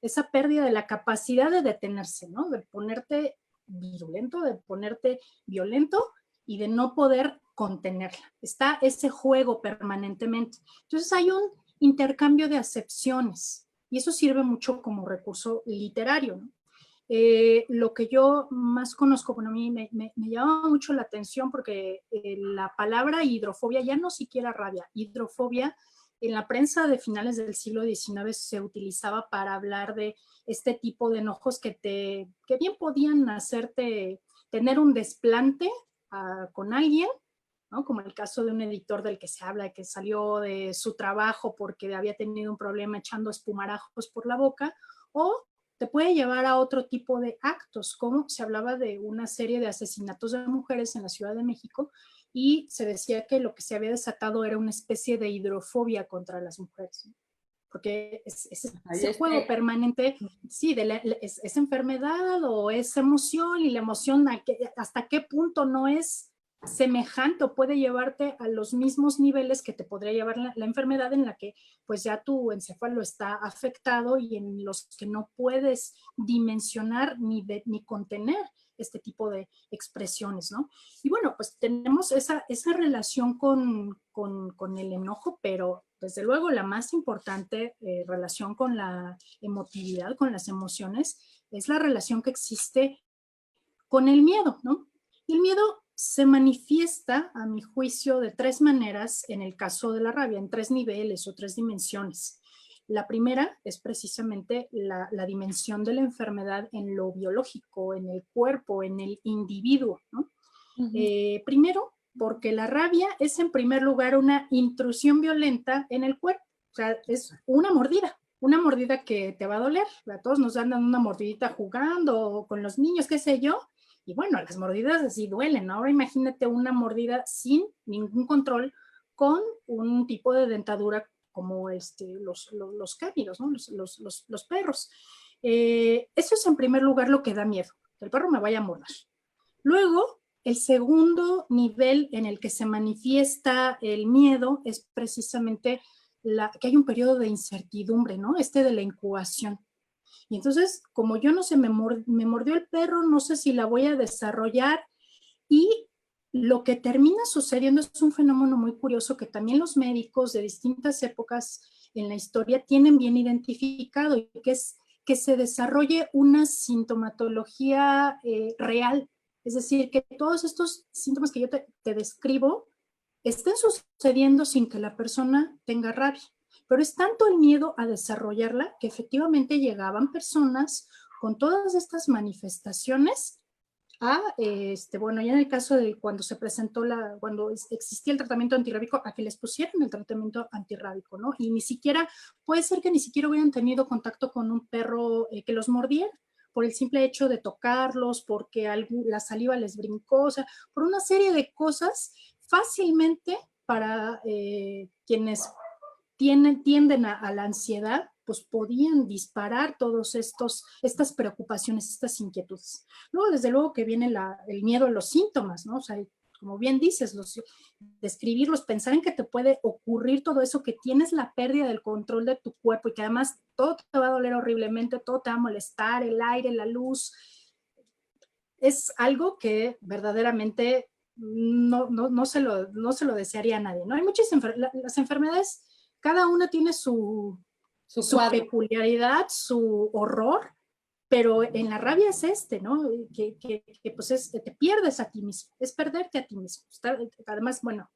esa pérdida de la capacidad de detenerse, ¿no? De ponerte virulento, de ponerte violento y de no poder contenerla. Está ese juego permanentemente. Entonces hay un intercambio de acepciones y eso sirve mucho como recurso literario, ¿no? Lo que yo más conozco, bueno, a mí me llama mucho la atención porque la palabra hidrofobia, ya no siquiera rabia, hidrofobia, en la prensa de finales del siglo XIX se utilizaba para hablar de este tipo de enojos que bien podían hacerte tener un desplante con alguien, ¿no? Como el caso de un editor del que se habla, que salió de su trabajo porque había tenido un problema echando espumarajos por la boca, o te puede llevar a otro tipo de actos, como se hablaba de una serie de asesinatos de mujeres en la Ciudad de México y se decía que lo que se había desatado era una especie de hidrofobia contra las mujeres, ¿no? Porque ese juego permanente, sí, es enfermedad o es emoción, y la emoción hasta qué punto no es semejante o puede llevarte a los mismos niveles que te podría llevar la enfermedad, en la que pues ya tu encéfalo está afectado y en los que no puedes dimensionar ni contener este tipo de expresiones, ¿no? Y bueno, pues tenemos esa relación con el enojo, pero desde luego la más importante relación con la emotividad, con las emociones, es la relación que existe con el miedo, ¿no? Y el miedo se manifiesta, a mi juicio, de tres maneras en el caso de la rabia, en tres niveles o tres dimensiones. La primera es precisamente la dimensión de la enfermedad en lo biológico, en el cuerpo, en el individuo, ¿no? Primero, porque la rabia es en primer lugar una intrusión violenta en el cuerpo, o sea, es una mordida que te va a doler. A todos nos dan una mordidita jugando o con los niños, qué sé yo, y bueno, las mordidas así duelen, ¿no? Ahora imagínate una mordida sin ningún control con un tipo de dentadura como los cánidos, ¿no? Los perros. Eso es en primer lugar lo que da miedo, que el perro me vaya a morder. Luego, el segundo nivel en el que se manifiesta el miedo es precisamente que hay un periodo de incertidumbre, ¿no? De la incubación. Y entonces, como yo no sé, me mordió el perro, no sé si la voy a desarrollar, y lo que termina sucediendo es un fenómeno muy curioso que también los médicos de distintas épocas en la historia tienen bien identificado, y que es que se desarrolle una sintomatología real. Es decir, que todos estos síntomas que yo te describo estén sucediendo sin que la persona tenga rabia. Pero es tanto el miedo a desarrollarla que efectivamente llegaban personas con todas estas manifestaciones bueno, ya en el caso de cuando se presentó cuando existía el tratamiento antirrábico, a que les pusieran el tratamiento antirrábico, ¿no? Y ni siquiera, puede ser que ni siquiera hubieran tenido contacto con un perro que los mordiera, por el simple hecho de tocarlos, porque la saliva les brincó, o sea, por una serie de cosas fácilmente para quienes tienden a la ansiedad, pues podían disparar todas estas preocupaciones, estas inquietudes. Luego, desde luego que viene el miedo a los síntomas, ¿no? O sea, como bien dices, describirlos, pensar en que te puede ocurrir todo eso, que tienes la pérdida del control de tu cuerpo y que además todo te va a doler horriblemente, todo te va a molestar, el aire, la luz. Es algo que verdaderamente no se lo desearía a nadie, ¿no? Hay muchas las enfermedades, cada una tiene su peculiaridad, su horror, pero en la rabia es ¿no? Que pues te pierdes a ti mismo, es perderte a ti mismo. Además, bueno,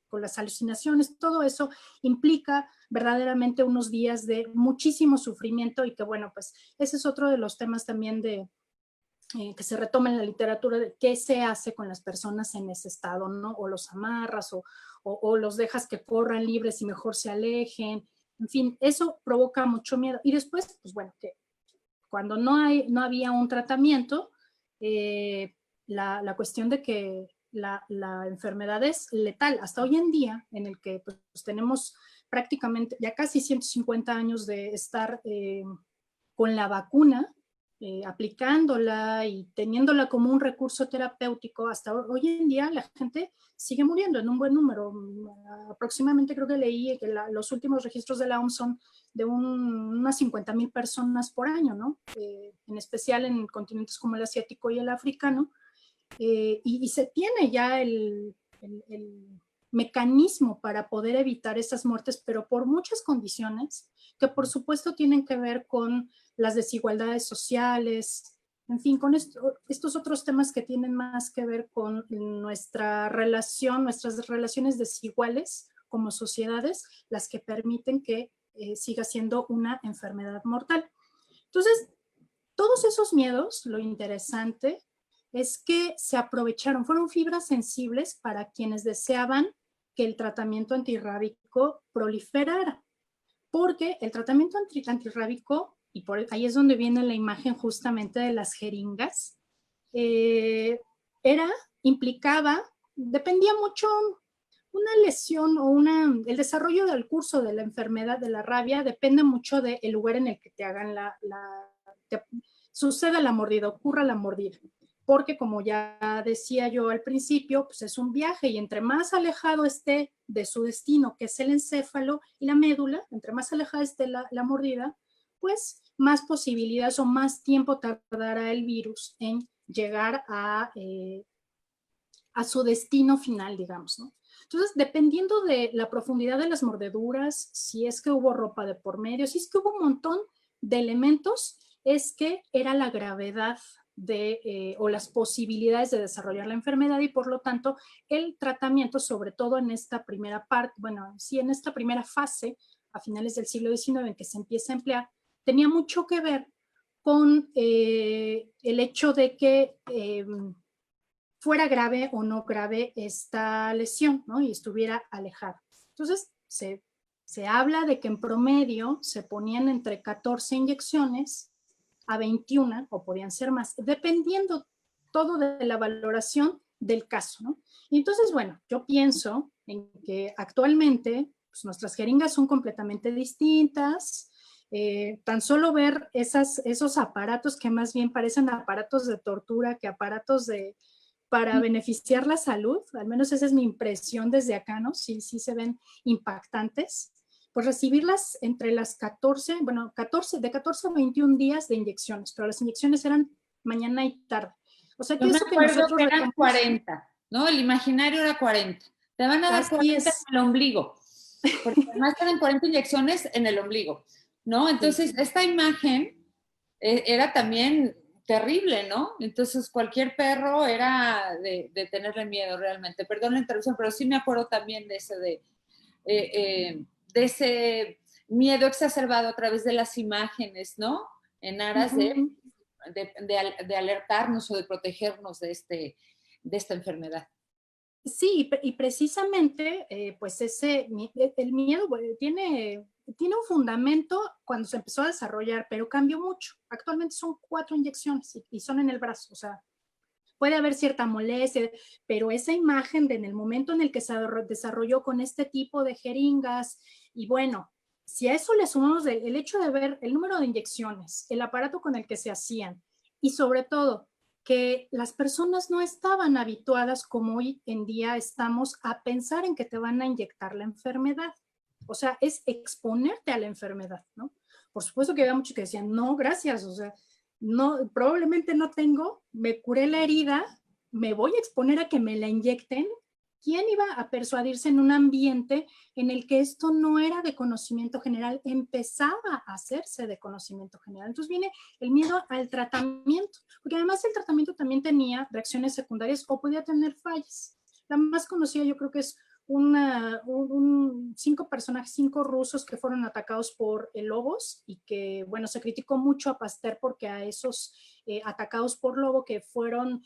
con las alucinaciones, todo eso implica verdaderamente unos días de muchísimo sufrimiento, y que bueno, pues ese es otro de los temas también que se retoma en la literatura, de qué se hace con las personas en ese estado, ¿no? O los amarras o los dejas que corran libres y mejor se alejen. En fin, eso provoca mucho miedo. Y después, pues bueno, que cuando no había un tratamiento, la cuestión de que la enfermedad es letal. Hasta hoy en día, en el que pues, tenemos prácticamente ya casi 150 años de estar con la vacuna, aplicándola y teniéndola como un recurso terapéutico, hasta hoy en día la gente sigue muriendo en un buen número. Aproximadamente creo que leí que los últimos registros de la OMS son de unas 50,000 personas por año, ¿no? En especial en continentes como el asiático y el africano. Y se tiene ya el mecanismo para poder evitar esas muertes, pero por muchas condiciones que por supuesto tienen que ver con las desigualdades sociales, en fin, con estos otros temas que tienen más que ver con nuestra relación, nuestras relaciones desiguales como sociedades, las que permiten que siga siendo una enfermedad mortal. Entonces, todos esos miedos, lo interesante es que se aprovecharon, fueron fibras sensibles para quienes deseaban que el tratamiento antirrábico proliferara, porque el tratamiento antirrábico, y por ahí es donde viene la imagen justamente de las jeringas, implicaba, dependía mucho una lesión o el desarrollo del curso de la enfermedad de la rabia depende mucho del lugar en el que te hagan suceda la mordida, ocurra la mordida. Porque como ya decía yo al principio, pues es un viaje y entre más alejado esté de su destino, que es el encéfalo y la médula, entre más alejada esté la mordida, pues más posibilidades o más tiempo tardará el virus en llegar a su destino final, digamos, ¿no? Entonces, dependiendo de la profundidad de las mordeduras, si es que hubo ropa de por medio, si es que hubo un montón de elementos, es que era la gravedad o las posibilidades de desarrollar la enfermedad y por lo tanto el tratamiento, sobre todo en esta primera parte, bueno, sí, en esta primera fase, a finales del siglo XIX en que se empieza a emplear, tenía mucho que ver con el hecho de que fuera grave o no grave esta lesión, ¿no? Y estuviera alejada. Entonces, se habla de que en promedio se ponían entre 14 inyecciones a 21, o podían ser más, dependiendo todo de la valoración del caso, ¿no? Y entonces, bueno, yo pienso en que actualmente pues, nuestras jeringas son completamente distintas. Tan solo ver esos aparatos que más bien parecen aparatos de tortura que aparatos para beneficiar la salud, al menos esa es mi impresión desde acá, ¿no? Sí se ven impactantes. Pues recibirlas entre las 14 de 14 a 21 días de inyecciones, pero las inyecciones eran mañana y tarde. O sea que Yo me eso que acuerdo nosotros que eran 40, ¿no? El imaginario era 40. Te van a dar 40 en el ombligo, porque además eran 40 inyecciones en el ombligo, ¿no? Entonces, esta imagen era también terrible, ¿no? Entonces, cualquier perro era de tenerle miedo realmente. Perdón la interrupción, pero sí me acuerdo también de ese miedo exacerbado a través de las imágenes, ¿no? En aras de alertarnos o de protegernos de esta enfermedad. Sí, y precisamente, pues el miedo tiene un fundamento cuando se empezó a desarrollar, pero cambió mucho. Actualmente son 4 inyecciones y son en el brazo, o sea, puede haber cierta molestia, pero esa imagen en el momento en el que se desarrolló con este tipo de jeringas, y bueno, si a eso le sumamos el hecho de ver el número de inyecciones, el aparato con el que se hacían, y sobre todo que las personas no estaban habituadas como hoy en día estamos a pensar en que te van a inyectar la enfermedad. O sea, es exponerte a la enfermedad, ¿no? Por supuesto que había muchos que decían, no, gracias, o sea, no, probablemente no tengo, me curé la herida, me voy a exponer a que me la inyecten. ¿Quién iba a persuadirse en un ambiente en el que esto no era de conocimiento general, empezaba a hacerse de conocimiento general? Entonces viene el miedo al tratamiento, porque además el tratamiento también tenía reacciones secundarias o podía tener fallas. La más conocida yo creo que es 5 rusos que fueron atacados por lobos y que, bueno, se criticó mucho a Pasteur porque a esos atacados por lobo que fueron,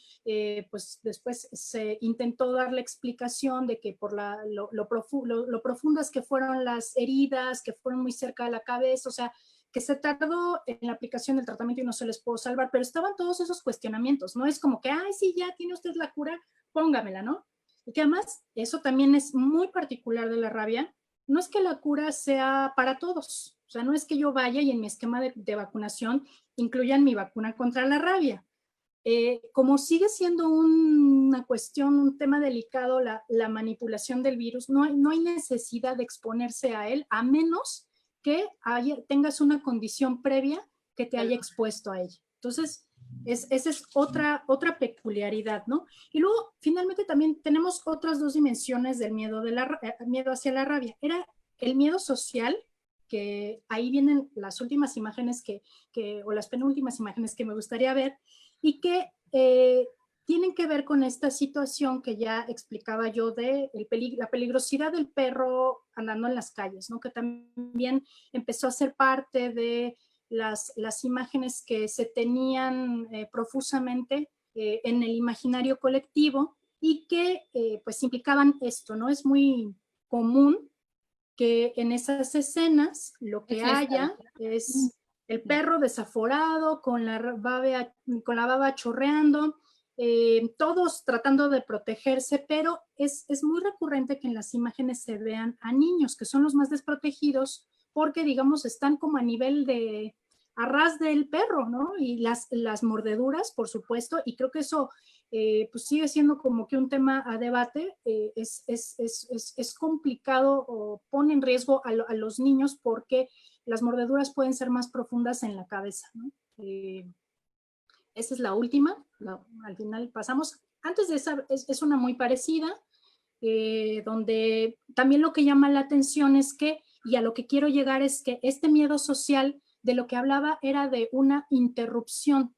pues después se intentó dar la explicación de que por lo profundas que fueron las heridas, que fueron muy cerca de la cabeza, o sea, que se tardó en la aplicación del tratamiento y no se les pudo salvar, pero estaban todos esos cuestionamientos, no es como que, ay, sí, ya tiene usted la cura, póngamela, ¿no? Y que además, eso también es muy particular de la rabia, no es que la cura sea para todos, sea, no es que yo vaya y en mi esquema de vacunación incluyan mi vacuna contra la rabia. Como sigue siendo una cuestión, un tema delicado, la manipulación del virus, no hay necesidad de exponerse a él, a menos que tengas una condición previa que te haya expuesto a ella. Entonces, esa es otra peculiaridad, ¿no? Y luego, finalmente, también tenemos otras dos dimensiones del miedo, miedo hacia la rabia. Era el miedo social, que ahí vienen las últimas imágenes o las penúltimas imágenes que me gustaría ver, y que tienen que ver con esta situación que ya explicaba yo de la peligrosidad del perro andando en las calles, ¿no? Que también empezó a ser parte de las imágenes que se tenían profusamente en el imaginario colectivo y que pues implicaban esto, ¿no? Es muy común que en esas escenas lo que haya es el perro desaforado con la baba chorreando, todos tratando de protegerse, pero es muy recurrente que en las imágenes se vean a niños, que son los más desprotegidos, porque digamos están como a nivel a ras del perro, ¿no? Y las mordeduras, por supuesto, y creo que eso pues sigue siendo como que un tema a debate, es complicado o pone en riesgo a los niños porque las mordeduras pueden ser más profundas en la cabeza, ¿no? Esa es la última, al final pasamos. Antes de esa es una muy parecida, donde también lo que llama la atención es que, y a lo que quiero llegar es que este miedo social de lo que hablaba era de una interrupción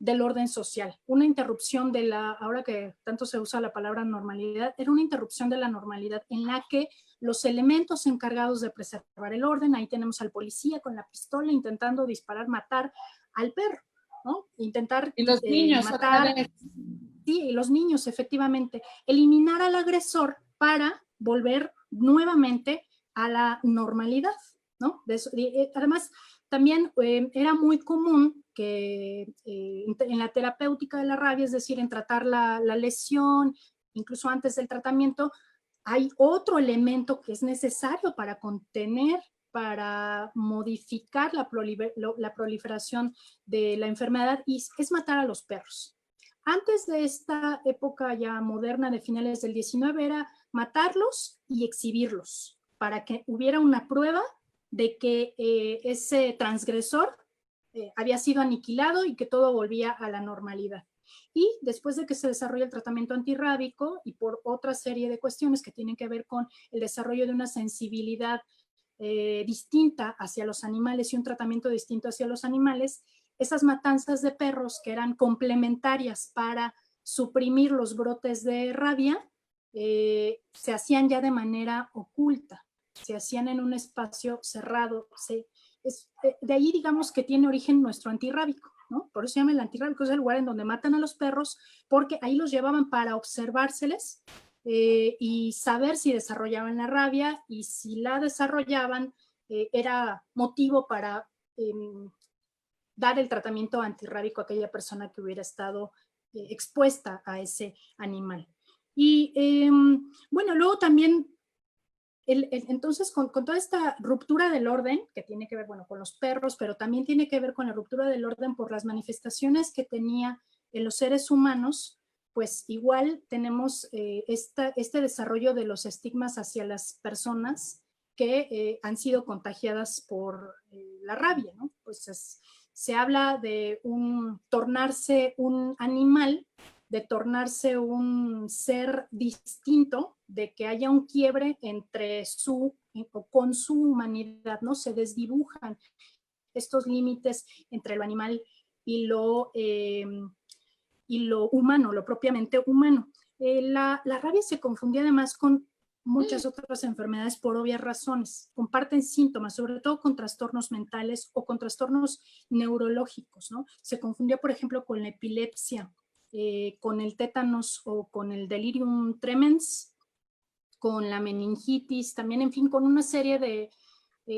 del orden social, una interrupción de ahora que tanto se usa la palabra normalidad, era una interrupción de la normalidad en la que los elementos encargados de preservar el orden, ahí tenemos al policía con la pistola intentando disparar, matar al perro, ¿no? Intentar y los niños matar. Sí, y los niños, efectivamente, eliminar al agresor para volver nuevamente a la normalidad, ¿no? Además, también era muy común que en la terapéutica de la rabia, es decir, en tratar la lesión, incluso antes del tratamiento, hay otro elemento que es necesario para contener, para modificar la proliferación de la enfermedad, y es matar a los perros. Antes de esta época ya moderna de finales del 19 era matarlos y exhibirlos para que hubiera una prueba de que ese transgresor había sido aniquilado y que todo volvía a la normalidad. Y después de que se desarrolla el tratamiento antirrábico y por otra serie de cuestiones que tienen que ver con el desarrollo de una sensibilidad distinta hacia los animales y un tratamiento distinto hacia los animales, esas matanzas de perros que eran complementarias para suprimir los brotes de rabia, se hacían ya de manera oculta, se hacían en un espacio cerrado. De ahí digamos que tiene origen nuestro antirrábico, ¿no? Por eso se llama el antirrábico, es el lugar en donde matan a los perros, porque ahí los llevaban para observárseles y saber si desarrollaban la rabia, y si la desarrollaban era motivo para dar el tratamiento antirrábico a aquella persona que hubiera estado expuesta a ese animal. Y bueno, luego también, entonces con toda esta ruptura del orden, que tiene que ver, bueno, con los perros, pero también tiene que ver con la ruptura del orden por las manifestaciones que tenía en los seres humanos, pues igual tenemos este desarrollo de los estigmas hacia las personas que han sido contagiadas por la rabia, ¿no? Pues se habla de tornarse un animal, de tornarse un ser distinto, de que haya un quiebre entre con su humanidad, ¿no? Se desdibujan estos límites entre lo animal y lo humano, lo propiamente humano. La rabia se confundía además con muchas otras enfermedades por obvias razones. Comparten síntomas, sobre todo con trastornos mentales o con trastornos neurológicos, ¿no? Se confundía, por ejemplo, con la epilepsia, con el tétanos o con el delirium tremens, con la meningitis, también, en fin, con una serie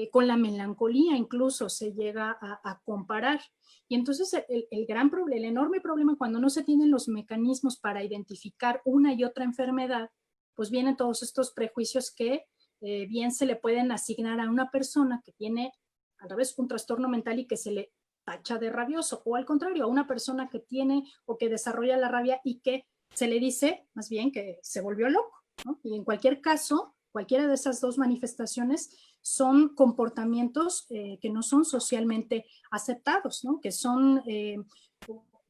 con la melancolía incluso se llega a comparar. Y entonces el enorme problema cuando no se tienen los mecanismos para identificar una y otra enfermedad, pues vienen todos estos prejuicios que bien se le pueden asignar a una persona que tiene al revés, un trastorno mental y que se le tacha de rabioso, o al contrario, a una persona que tiene o que desarrolla la rabia y que se le dice más bien que se volvió loco, ¿no? Y en cualquier caso, cualquiera de esas dos manifestaciones son comportamientos que no son socialmente aceptados, ¿no? Que son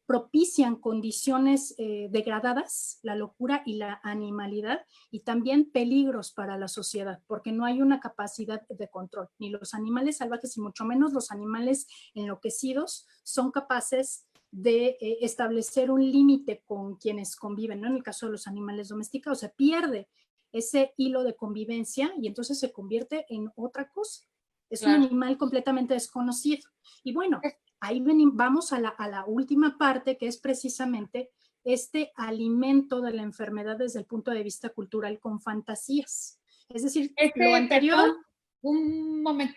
propician condiciones degradadas, la locura y la animalidad, y también peligros para la sociedad, porque no hay una capacidad de control. Ni los animales salvajes y mucho menos los animales enloquecidos son capaces de establecer un límite con quienes conviven, ¿no? En el caso de los animales domesticados, se pierde ese hilo de convivencia y entonces se convierte en otra cosa. Es un animal completamente desconocido. Y bueno, ahí vamos a la última parte, que es precisamente este alimento de la enfermedad desde el punto de vista cultural con fantasías. Es decir, lo anterior... Perdón, un momento,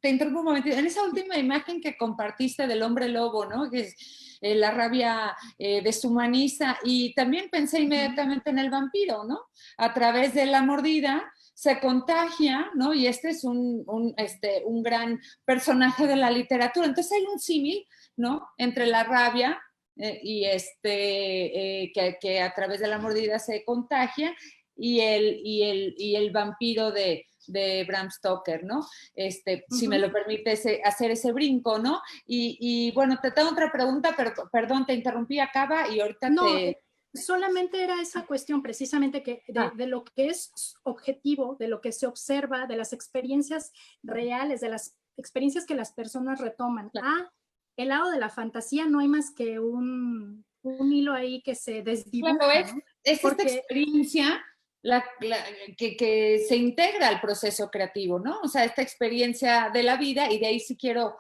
te interrumpo un momentito. En esa última imagen que compartiste del hombre lobo, ¿no? Que es, la rabia deshumaniza, y también pensé inmediatamente en el vampiro, ¿no? A través de la mordida se contagia, ¿no? Y este es un gran personaje de la literatura. Entonces hay un símil, ¿no? Entre la rabia y que a través de la mordida se contagia, y el vampiro de Bram Stoker, ¿no? Si me lo permite hacer ese brinco, ¿no? Y bueno, te tengo otra pregunta, pero perdón, te interrumpí, acaba y ahorita no, solamente era esa cuestión precisamente que de lo que es objetivo, de lo que se observa, de las experiencias reales, de las experiencias que las personas retoman. Claro. El lado de la fantasía no hay más que un hilo ahí que se desdibuja. Claro, ¿no? Es esta experiencia que se integra al proceso creativo, ¿no? O sea, esta experiencia de la vida, y de ahí sí quiero,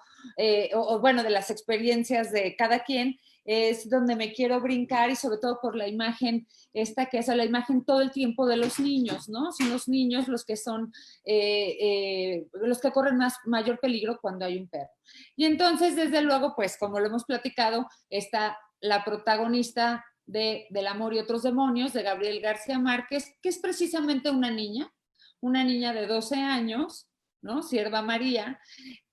bueno, de las experiencias de cada quien, es donde me quiero brincar, y sobre todo por la imagen esta, que es la imagen todo el tiempo de los niños, ¿no? Son los niños los que son, los que corren mayor peligro cuando hay un perro. Y entonces, desde luego, pues, como lo hemos platicado, está la protagonista del Amor y otros demonios, de Gabriel García Márquez, que es precisamente una niña de 12 años, ¿no? Sierva María,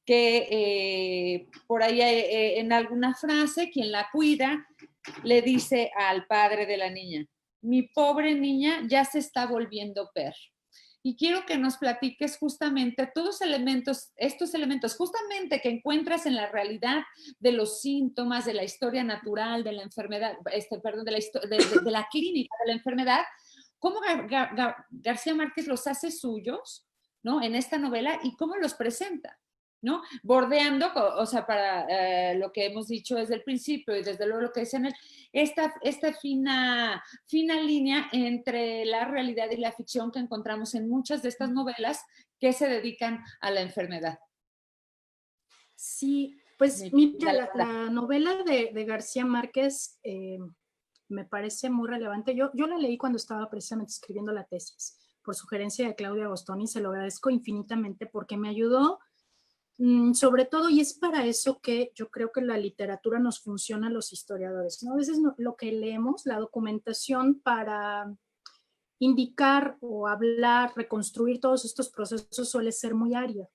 que por ahí en alguna frase, quien la cuida le dice al padre de la niña: mi pobre niña ya se está volviendo perro. Y quiero que nos platiques justamente todos estos elementos justamente que encuentras en la realidad de los síntomas, de la historia natural, de la enfermedad, de la clínica de la enfermedad, cómo García Márquez los hace suyos, ¿no? En esta novela, y cómo los presenta, ¿no? Bordeando, o sea, para lo que hemos dicho desde el principio, y desde luego lo que dicen esta fina línea entre la realidad y la ficción que encontramos en muchas de estas novelas que se dedican a la enfermedad. Sí, pues mira, la novela de García Márquez me parece muy relevante. Yo la leí cuando estaba precisamente escribiendo la tesis, por sugerencia de Claudia Agostoni, y se lo agradezco infinitamente porque me ayudó sobre todo, y es para eso que yo creo que la literatura nos funciona a los historiadores, ¿no? A veces lo que leemos, la documentación para indicar o hablar, reconstruir todos estos procesos suele ser muy árida.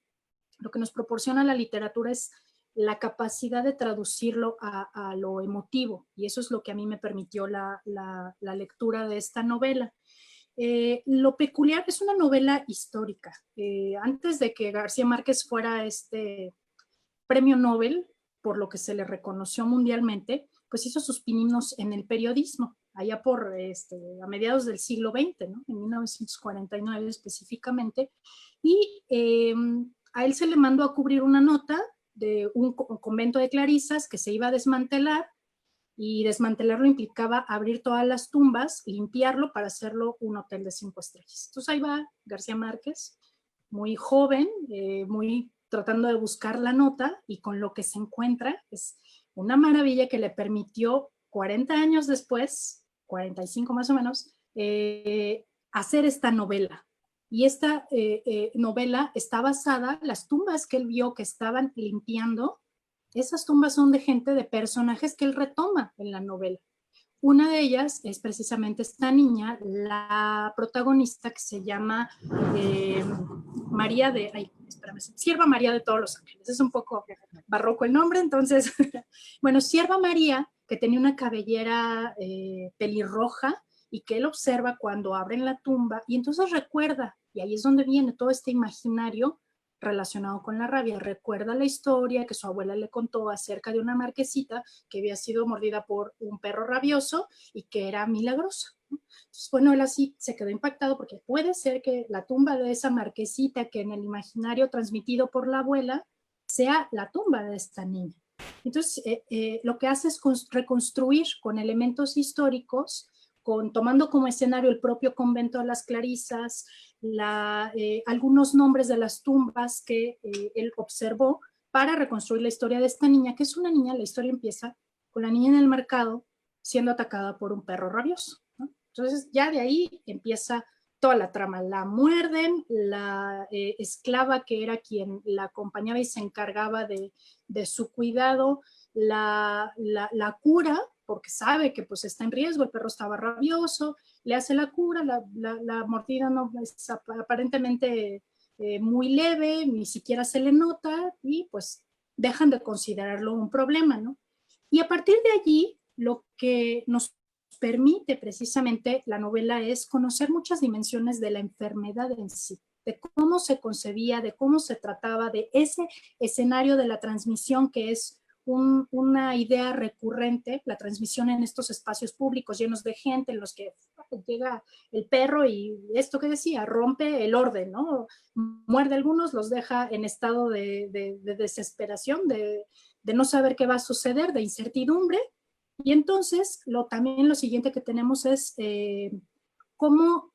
Lo que nos proporciona la literatura es la capacidad de traducirlo a lo emotivo, y eso es lo que a mí me permitió la lectura de esta novela. Lo peculiar, es una novela histórica. Antes de que García Márquez fuera este premio Nobel, por lo que se le reconoció mundialmente, pues hizo sus pininos en el periodismo, allá por a mediados del siglo XX, ¿no? En 1949 específicamente, y a él se le mandó a cubrir una nota de un convento de clarisas que se iba a desmantelar, y desmantelarlo implicaba abrir todas las tumbas, limpiarlo para hacerlo un hotel de 5 estrellas. Entonces ahí va García Márquez, muy joven, muy tratando de buscar la nota, y con lo que se encuentra es una maravilla que le permitió 40 años después, 45 más o menos, hacer esta novela. Y esta novela está basada, las tumbas que él vio que estaban limpiando, esas tumbas son de gente, de personajes que él retoma en la novela. una de ellas es precisamente esta niña, la protagonista que se llama María de, ay, espérame, Sierva María de todos los ángeles. Es un poco barroco el nombre, entonces, bueno, Sierva María, que tenía una cabellera pelirroja y que él observa cuando abren la tumba y entonces recuerda, y ahí es donde viene todo este imaginario relacionado con la rabia. Recuerda la historia que su abuela le contó acerca de una marquesita que había sido mordida por un perro rabioso y que era milagrosa. Entonces, bueno, él así se quedó impactado porque puede ser que la tumba de esa marquesita que en el imaginario transmitido por la abuela sea la tumba de esta niña. Entonces, lo que hace es reconstruir con elementos históricos, tomando como escenario el propio convento de las Clarisas, algunos nombres de las tumbas que él observó para reconstruir la historia de esta niña, que es una niña. La historia empieza con la niña en el mercado siendo atacada por un perro rabioso, ¿no? Entonces ya de ahí empieza toda la trama. La muerden, la esclava que era quien la acompañaba y se encargaba de su cuidado, la cura, porque sabe que pues está en riesgo, el perro estaba rabioso, le hace la cura, la mordida no es aparentemente muy leve, ni siquiera se le nota y pues dejan de considerarlo un problema, ¿no? Y a partir de allí, lo que nos permite precisamente la novela es conocer muchas dimensiones de la enfermedad en sí, de cómo se concebía, de cómo se trataba, de ese escenario de la transmisión que es una idea recurrente, la transmisión en estos espacios públicos llenos de gente, en los que llega el perro y esto que decía, rompe el orden, ¿no? Muerde a algunos, los deja en estado de desesperación, de no saber qué va a suceder, de incertidumbre. Y entonces, también lo siguiente que tenemos es cómo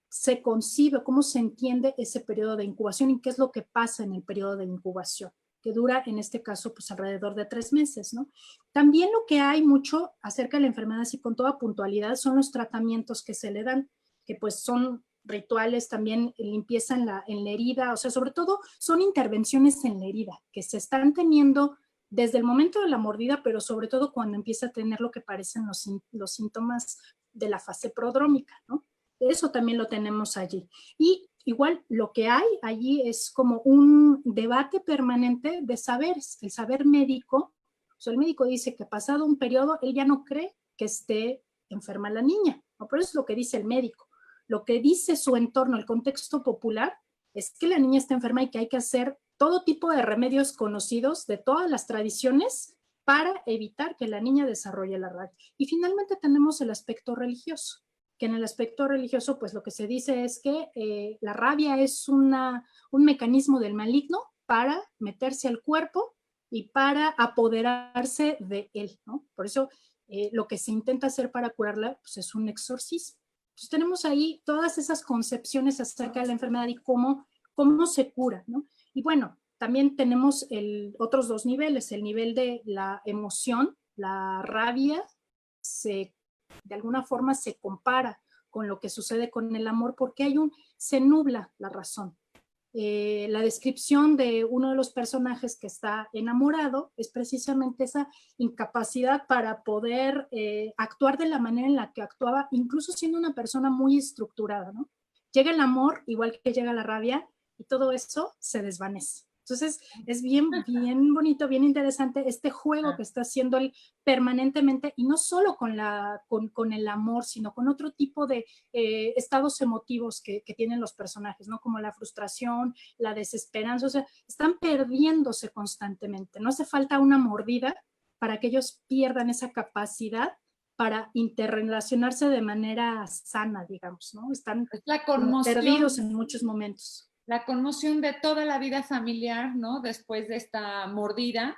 se concibe, cómo se entiende ese periodo de incubación y qué es lo que pasa en el periodo de incubación, que dura en este caso pues alrededor de 3 meses, ¿no? También lo que hay mucho acerca de la enfermedad, así con toda puntualidad, son los tratamientos que se le dan, que pues son rituales, también limpieza en la herida, o sea, sobre todo son intervenciones en la herida que se están teniendo desde el momento de la mordida, pero sobre todo cuando empieza a tener lo que parecen los síntomas de la fase prodrómica, ¿no? Eso también lo tenemos allí. Y igual lo que hay allí es como un debate permanente de saberes, el saber médico. O sea, el médico dice que pasado un periodo, él ya no cree que esté enferma la niña, ¿no? Pero eso es lo que dice el médico. Lo que dice su entorno, el contexto popular, es que la niña está enferma y que hay que hacer todo tipo de remedios conocidos de todas las tradiciones para evitar que la niña desarrolle la rabia. Y finalmente tenemos el aspecto religioso, que en el aspecto religioso, pues lo que se dice es que la rabia es un mecanismo del maligno para meterse al cuerpo y para apoderarse de él, ¿no? Por eso lo que se intenta hacer para curarla, pues es un exorcismo. Entonces tenemos ahí todas esas concepciones acerca de la enfermedad y cómo se cura, ¿no? Y bueno, también tenemos otros 2 niveles, el nivel de la emoción, la rabia, de alguna forma se compara con lo que sucede con el amor porque se nubla la razón. La descripción de uno de los personajes que está enamorado es precisamente esa incapacidad para poder actuar de la manera en la que actuaba, incluso siendo una persona muy estructurada, ¿no? Llega el amor, igual que llega la rabia, y todo eso se desvanece. Entonces, es bien bonito, bien interesante este juego que está haciendo él permanentemente, y no solo con el amor, sino con otro tipo de estados emotivos que tienen los personajes, ¿no? Como la frustración, la desesperanza, o sea, están perdiéndose constantemente. No hace falta una mordida para que ellos pierdan esa capacidad para interrelacionarse de manera sana, digamos, ¿no? Están perdidos en muchos momentos. La conmoción de toda la vida familiar, ¿no? Después de esta mordida,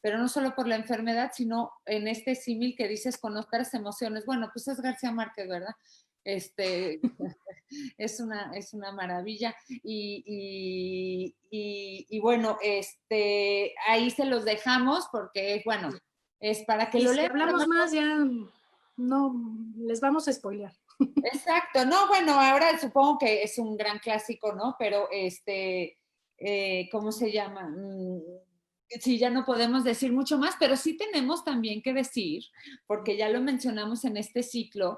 pero no solo por la enfermedad, sino en este símil que dices con otras emociones. Bueno, pues es García Márquez, ¿verdad? Es una maravilla. Y bueno, ahí se los dejamos porque, bueno, es para que lo lean. Si hablamos más, ya no les vamos a spoilear. Exacto, no, bueno, ahora supongo que es un gran clásico, ¿no? Pero ¿cómo se llama? Sí, ya no podemos decir mucho más, pero sí tenemos también que decir, porque ya lo mencionamos en este ciclo,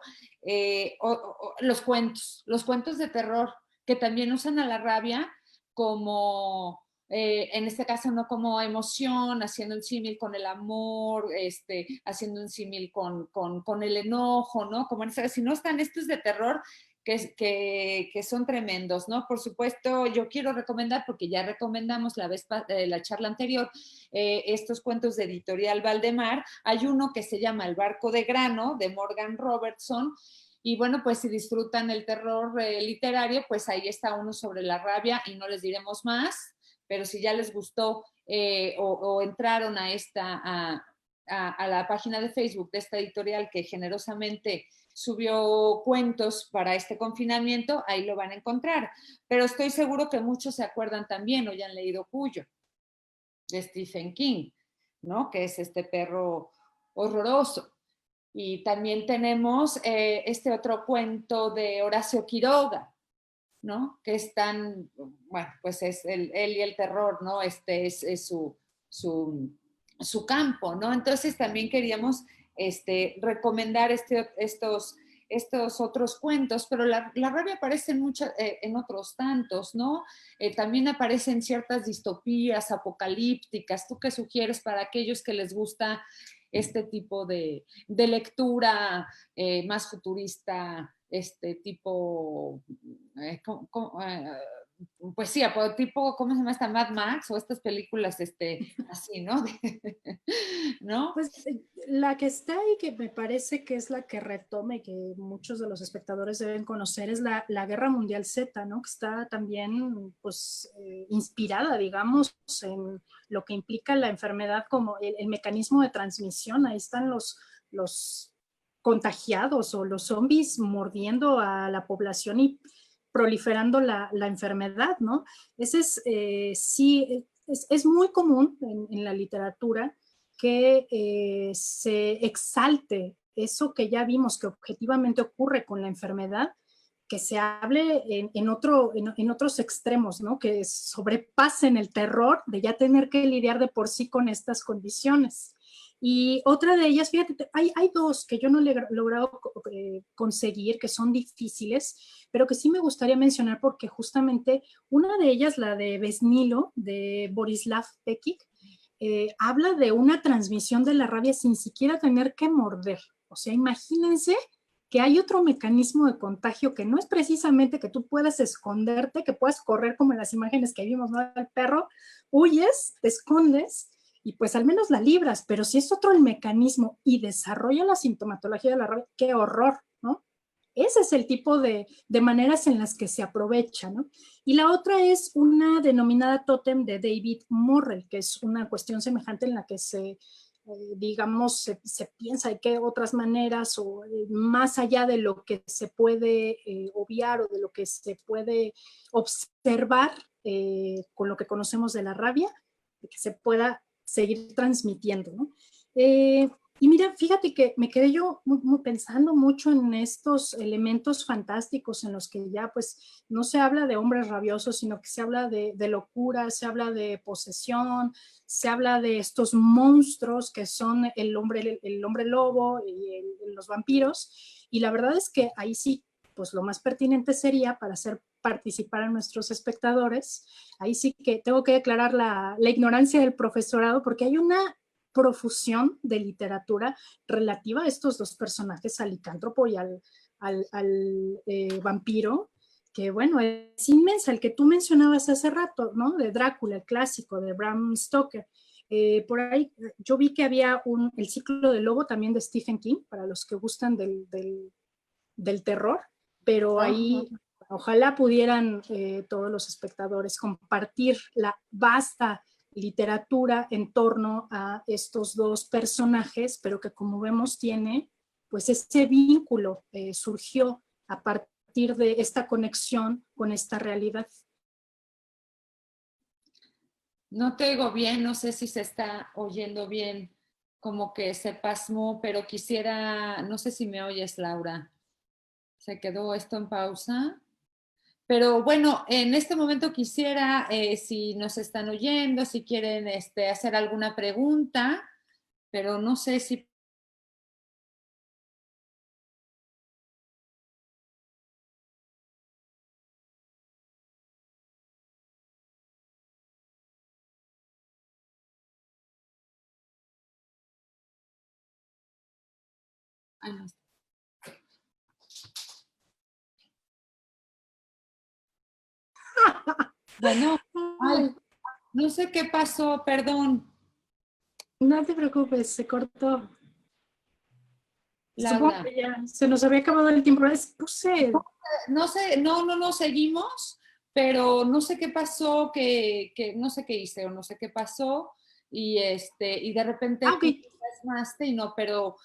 los cuentos de terror, que también usan a la rabia como, en este caso no como emoción, haciendo un símil con el amor, haciendo un símil con el enojo, ¿no? Como en este, si no están estos de terror, que son tremendos, ¿no? Por supuesto, yo quiero recomendar, porque ya recomendamos la charla anterior, estos cuentos de Editorial Valdemar. Hay uno que se llama El barco de grano, de Morgan Robertson, y bueno, pues si disfrutan el terror literario, pues ahí está uno sobre la rabia, y no les diremos más, pero si ya les gustó o entraron a la página de Facebook de esta editorial que generosamente subió cuentos para este confinamiento, ahí lo van a encontrar. Pero estoy seguro que muchos se acuerdan también o ya han leído Cuyo, de Stephen King, ¿no? Que es este perro horroroso. Y también tenemos este otro cuento de Horacio Quiroga, ¿no? Que es tan, bueno, pues es él y el terror, ¿no? Es su campo, ¿no? Entonces también queríamos recomendar estos otros cuentos, pero la rabia aparece en otros tantos, ¿no? También aparecen ciertas distopías apocalípticas. ¿Tú qué sugieres para aquellos que les gusta este tipo de lectura más futurista, tipo, pues sí, tipo, ¿cómo se llama esta? Mad Max o estas películas así, ¿no? ¿No? Pues la que está ahí, que me parece que es la que retome y que muchos de los espectadores deben conocer, es la Guerra Mundial Z, ¿no? Que está también, pues, inspirada, digamos, en lo que implica la enfermedad como el mecanismo de transmisión. Ahí están los contagiados o los zombies mordiendo a la población y proliferando la enfermedad, ¿no? Ese sí, es muy común en la literatura que se exalte eso que ya vimos que objetivamente ocurre con la enfermedad, que se hable en otros extremos, ¿no? Que sobrepasen el terror de ya tener que lidiar de por sí con estas condiciones. Y otra de ellas, fíjate, hay dos que yo no he logrado conseguir, que son difíciles, pero que sí me gustaría mencionar porque justamente una de ellas, la de Vesnilo, de Borislav Pekic, habla de una transmisión de la rabia sin siquiera tener que morder. O sea, imagínense que hay otro mecanismo de contagio que no es precisamente que tú puedas esconderte, que puedas correr como en las imágenes que vimos, ¿no? El perro, huyes, te escondes y pues al menos la libras, pero si es otro el mecanismo y desarrolla la sintomatología de la rabia, qué horror, ¿no? Ese es el tipo de maneras en las que se aprovecha, ¿no? Y la otra es una denominada tótem de David Morrell, que es una cuestión semejante en la que digamos, se piensa de qué otras maneras o más allá de lo que se puede obviar o de lo que se puede observar con lo que conocemos de la rabia, de que se pueda seguir transmitiendo, ¿no? Y mira, fíjate que me quedé yo pensando mucho en estos elementos fantásticos en los que ya pues no se habla de hombres rabiosos, sino que se habla de locura, se habla de posesión, se habla de estos monstruos que son el hombre lobo y los vampiros. Y la verdad es que ahí sí, pues lo más pertinente sería para hacer participar a nuestros espectadores, ahí sí que tengo que declarar la ignorancia del profesorado, porque hay una profusión de literatura relativa a estos dos personajes, al licántropo y al vampiro, que bueno, es inmensa, el que tú mencionabas hace rato, ¿no? De Drácula, el clásico, de Bram Stoker. Por ahí yo vi que había el ciclo del lobo también de Stephen King, para los que gustan del terror, pero ahí ojalá pudieran todos los espectadores compartir la vasta literatura en torno a estos dos personajes, pero que como vemos tiene pues ese vínculo, surgió a partir de esta conexión con esta realidad. No te oigo bien, no sé si se está oyendo bien, como que se pasmó, pero quisiera, no sé si me oyes, Laura. ¿Se quedó esto en pausa? Pero bueno, en este momento quisiera, si nos están oyendo, si quieren hacer alguna pregunta, pero no sé si... Ay, no. Bueno, ay, no sé qué pasó, perdón. No te preocupes, se cortó. Supongo Laura. que ya se nos había acabado el tiempo. Puse... No sé, no seguimos, pero no sé qué pasó, que no sé qué hice o no sé qué pasó, y de repente ok. tú plasmaste y no, pero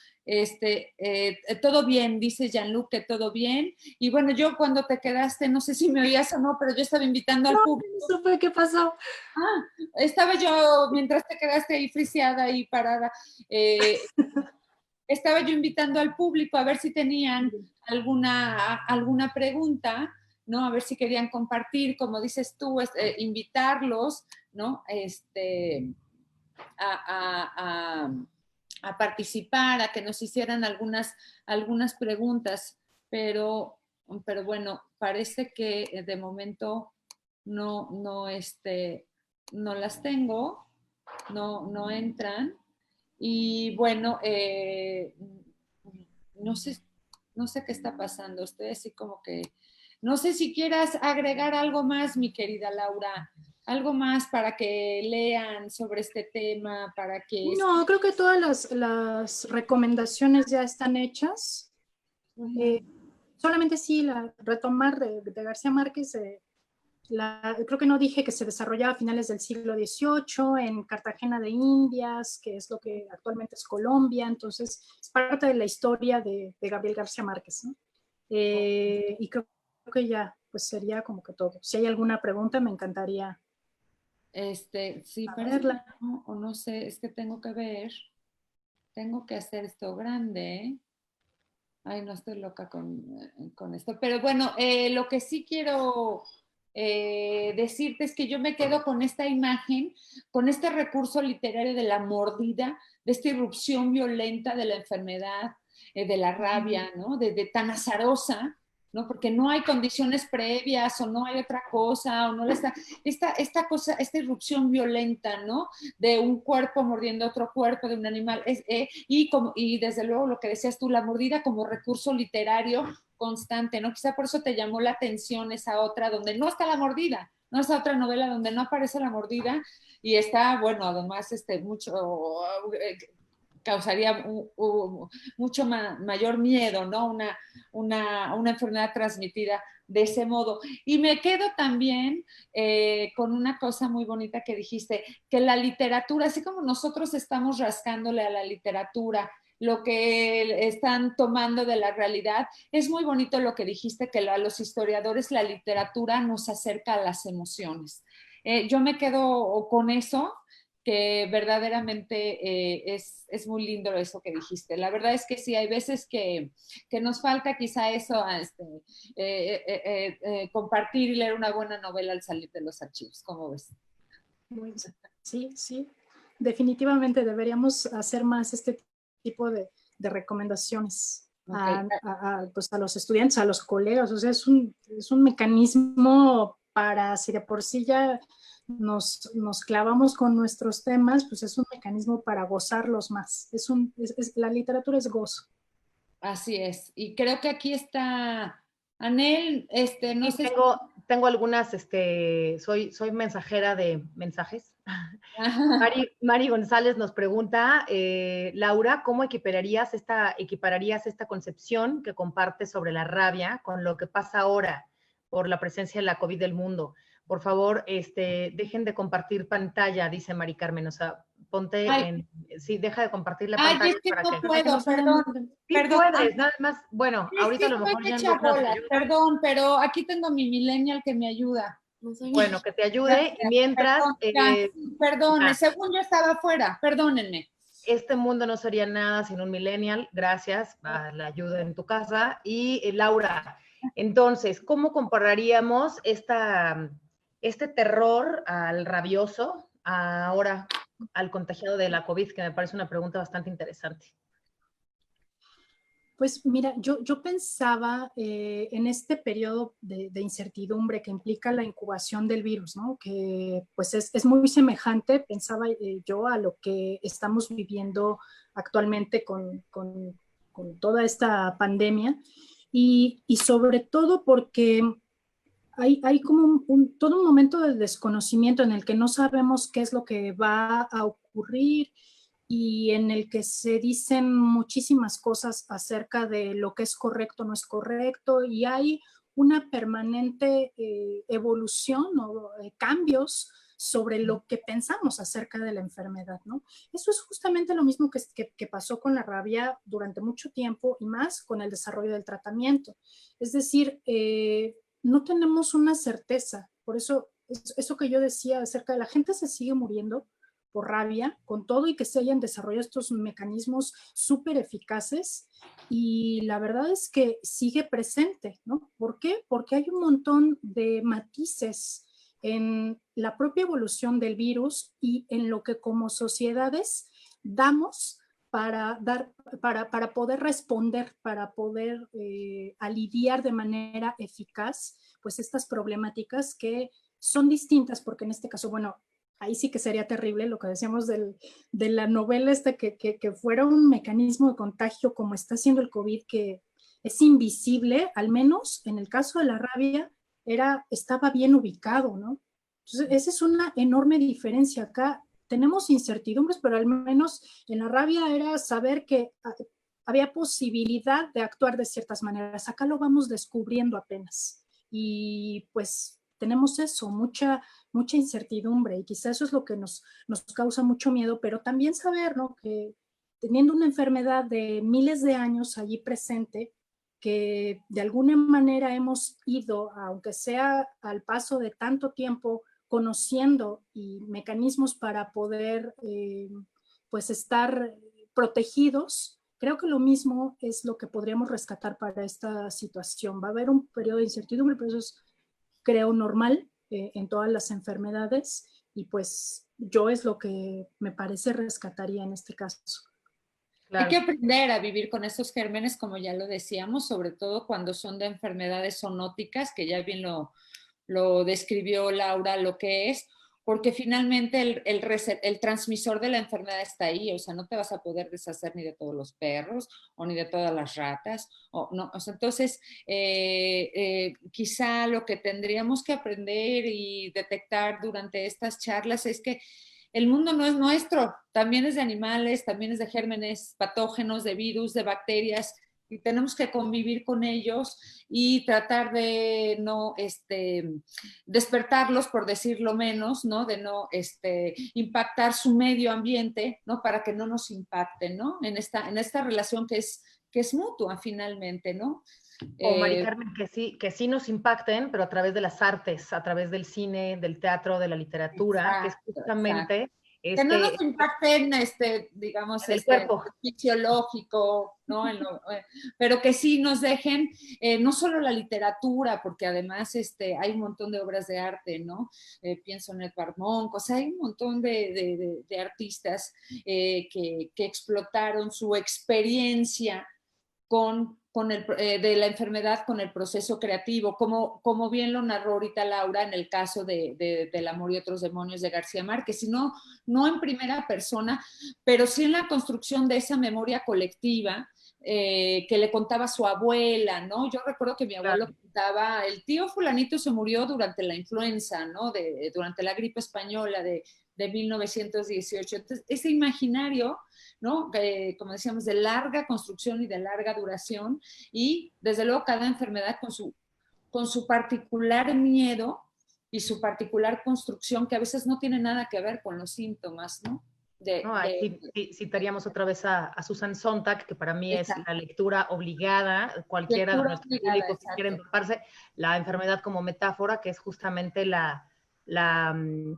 todo bien, dice Jean-Luc que todo bien, y bueno, yo cuando te quedaste, no sé si me oías o no, pero yo estaba invitando al público. No supe qué pasó. Estaba yo, mientras te quedaste ahí friseada y parada, estaba yo invitando al público a ver si tenían alguna pregunta, ¿no? A ver si querían compartir, como dices tú, invitarlos, ¿no? A, a, a participar, a que nos hicieran algunas preguntas, pero bueno, parece que de momento no las tengo, no entran. Y bueno, no sé, no sé qué está pasando. Estoy así como que, no sé si quieras agregar algo más, mi querida Laura, algo más para que lean sobre este tema, para que... No, creo que todas las recomendaciones ya están hechas. Solamente sí, retomar de García Márquez, creo que no dije que se desarrollaba a finales del siglo XVIII en Cartagena de Indias, que es lo que actualmente es Colombia, entonces es parte de la historia de Gabriel García Márquez, ¿no? Y creo que ya, pues sería como que todo. Si hay alguna pregunta, me encantaría Sí, parece que saberla. no, o no sé, es que tengo que ver, tengo que hacer esto grande. Ay, no estoy loca con esto. Pero bueno, lo que sí quiero decirte es que yo me quedo con esta imagen, con este recurso literario de la mordida, de esta irrupción violenta de la enfermedad, de la rabia, ¿no? De tan azarosa, ¿no? Porque no hay condiciones previas o no hay otra cosa, o no esta cosa, esta irrupción violenta, ¿no? De un cuerpo mordiendo otro cuerpo, de un animal, y desde luego lo que decías tú, la mordida como recurso literario constante, ¿no? Quizá por eso te llamó la atención esa otra, donde no está la mordida, no, esa otra novela donde no aparece la mordida, y está, bueno, además, mucho... causaría mucho mayor miedo, ¿no? Una enfermedad transmitida de ese modo. Y me quedo también con una cosa muy bonita que dijiste, que la literatura, así como nosotros estamos rascándole a la literatura, lo que están tomando de la realidad, es muy bonito lo que dijiste, que a los historiadores la literatura nos acerca a las emociones. Yo me quedo con eso, que verdaderamente es muy lindo eso que dijiste. La verdad es que sí, hay veces que nos falta quizá eso, compartir y leer una buena novela al salir de los archivos. ¿Cómo ves? Sí, sí. Definitivamente deberíamos hacer más este tipo de recomendaciones Okay. pues a los estudiantes, a los colegas. O sea, es un mecanismo para, si de por sí ya nos clavamos con nuestros temas, pues es un mecanismo para gozarlos más. La literatura es gozo. Así es. Y creo que aquí está Anel, no Sí, sé si... tengo algunas, soy mensajera de mensajes. Ajá. Mari González nos pregunta, Laura, ¿cómo equipararías esta concepción que compartes sobre la rabia con lo que pasa ahora por la presencia de la COVID del mundo? Por favor, dejen de compartir pantalla, dice Mari Carmen, o sea, ponte Ay, sí, deja de compartir la ay, pantalla es que para no que... Para que puedo, nos vean. perdón, Sí perdón. puedes, nada más, bueno, Es ahorita que a lo mejor estoy ya hecha nos bolas, ayuda. perdón, pero aquí tengo mi millennial que me ayuda. Bueno, que te ayude y Gracias, mientras, perdón, perdone, según yo estaba afuera, perdónenme. este mundo no sería nada sin un millennial, gracias a la ayuda en tu casa. Y Laura, Entonces, ¿cómo compararíamos este terror al rabioso ahora al contagiado de la COVID? Que me parece una pregunta bastante interesante. Pues mira, yo pensaba en este periodo de incertidumbre que implica la incubación del virus, ¿no? Que pues es muy semejante, pensaba yo, a lo que estamos viviendo actualmente con toda esta pandemia y sobre todo porque hay como todo un momento de desconocimiento en el que no sabemos qué es lo que va a ocurrir y en el que se dicen muchísimas cosas acerca de lo que es correcto, no es correcto, y hay una permanente evolución o cambios sobre lo que pensamos acerca de la enfermedad, ¿no? Eso es justamente lo mismo que pasó con la rabia durante mucho tiempo y más con el desarrollo del tratamiento. Es decir, no tenemos una certeza, por eso que yo decía acerca de la gente se sigue muriendo por rabia, con todo y que se hayan desarrollado estos mecanismos súper eficaces y la verdad es que sigue presente, ¿no? ¿Por qué? Porque hay un montón de matices en la propia evolución del virus y en lo que como sociedades damos para poder responder, para poder aliviar de manera eficaz pues estas problemáticas que son distintas, porque en este caso, bueno, ahí sí que sería terrible lo que decíamos de la novela que fuera un mecanismo de contagio como está haciendo el COVID, que es invisible, al menos en el caso de la rabia, estaba bien ubicado, ¿no? Entonces, esa es una enorme diferencia. Acá tenemos incertidumbres, pero al menos en la rabia era saber que había posibilidad de actuar de ciertas maneras. Acá lo vamos descubriendo apenas. Y pues tenemos eso, mucha incertidumbre y quizás eso es lo que nos causa mucho miedo, pero también saber, ¿no? Que teniendo una enfermedad de miles de años allí presente, que de alguna manera hemos ido, aunque sea al paso de tanto tiempo, conociendo y mecanismos para poder pues estar protegidos, creo que lo mismo es lo que podríamos rescatar para esta situación. Va a haber un periodo de incertidumbre, pero eso es, creo, normal en todas las enfermedades y pues yo es lo que me parece rescataría en este caso. Claro. Hay que aprender a vivir con esos gérmenes, como ya lo decíamos, sobre todo cuando son de enfermedades zoonóticas, que ya bien lo describió Laura lo que es, porque finalmente el transmisor de la enfermedad está ahí, o sea, no te vas a poder deshacer ni de todos los perros o ni de todas las ratas, o no, o sea, entonces quizá lo que tendríamos que aprender y detectar durante estas charlas es que el mundo no es nuestro, también es de animales, también es de gérmenes, patógenos, de virus, de bacterias, y tenemos que convivir con ellos y tratar de no despertarlos, por decirlo menos, ¿no? De no impactar su medio ambiente, ¿no? Para que no nos impacten, ¿no? En esta relación que es mutua finalmente, ¿no? O Mari Carmen, que sí nos impacten, pero a través de las artes, a través del cine, del teatro, de la literatura, que es justamente... que no nos impacten, digamos, el cuerpo fisiológico, ¿no? Pero que sí nos dejen, no solo la literatura, porque además hay un montón de obras de arte, ¿no? Pienso en Edvard Munch, o sea, hay un montón de artistas que explotaron su experiencia de la enfermedad con el proceso creativo, como bien lo narró ahorita Laura en el caso del amor y otros demonios de García Márquez, sino no en primera persona, pero sí en la construcción de esa memoria colectiva que le contaba su abuela, ¿no? Yo recuerdo que mi abuelo contaba, el tío fulanito se murió durante la influenza, ¿no? Durante la gripe española de 1918. Entonces, ese imaginario, ¿no? Como decíamos, de larga construcción y de larga duración, y desde luego cada enfermedad con su particular miedo y su particular construcción, que a veces no tiene nada que ver con los síntomas, ¿no? Citaríamos otra vez a Susan Sontag, que para mí es la lectura obligada, cualquiera de nuestros públicos que quieren empaparse, la enfermedad como metáfora, que es justamente la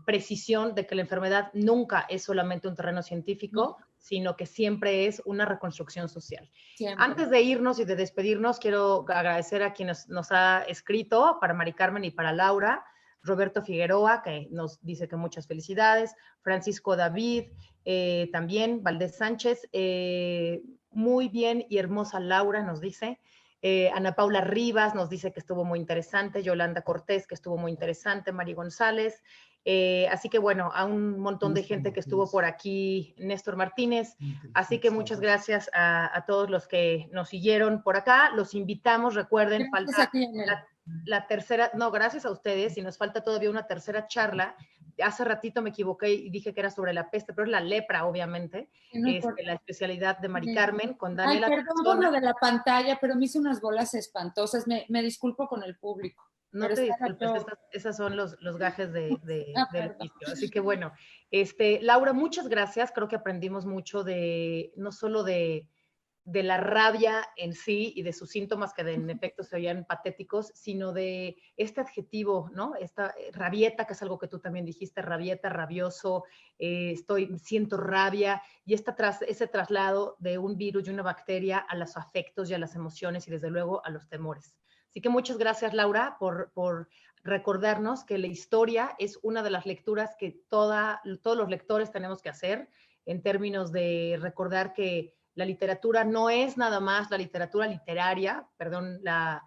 precisión de que la enfermedad nunca es solamente un terreno científico, sino que siempre es una reconstrucción social. Siempre. Antes de irnos y de despedirnos, quiero agradecer a quienes nos ha escrito, para Mari Carmen y para Laura, Roberto Figueroa, que nos dice que muchas felicidades, Francisco David, también Valdés Sánchez, muy bien y hermosa Laura nos dice, Ana Paula Rivas nos dice que estuvo muy interesante, Yolanda Cortés que estuvo muy interesante, Mari González, así que bueno, a un montón de gente que estuvo por aquí, Néstor Martínez, así que muchas gracias a todos los que nos siguieron por acá, los invitamos, recuerden, falta la tercera, no, gracias a ustedes, y nos falta todavía una tercera charla. Hace ratito me equivoqué y dije que era sobre la peste, pero es la lepra, obviamente, la especialidad de Mari Carmen, con Daniela. Ay, perdón por lo de la pantalla, pero me hice unas bolas espantosas, me disculpo con el público. No te disculpes, esas son los gajes del oficio. Así que bueno, Laura, muchas gracias, creo que aprendimos mucho no solo de la rabia en sí y de sus síntomas que en efecto se veían patéticos, sino de este adjetivo, ¿no? Esta rabieta, que es algo que tú también dijiste, rabieta, rabioso, siento rabia, y ese traslado de un virus y una bacteria a los afectos y a las emociones y desde luego a los temores. Así que muchas gracias, Laura, por recordarnos que la historia es una de las lecturas que todos los lectores tenemos que hacer, en términos de recordar que la literatura no es nada más la literatura literaria, perdón la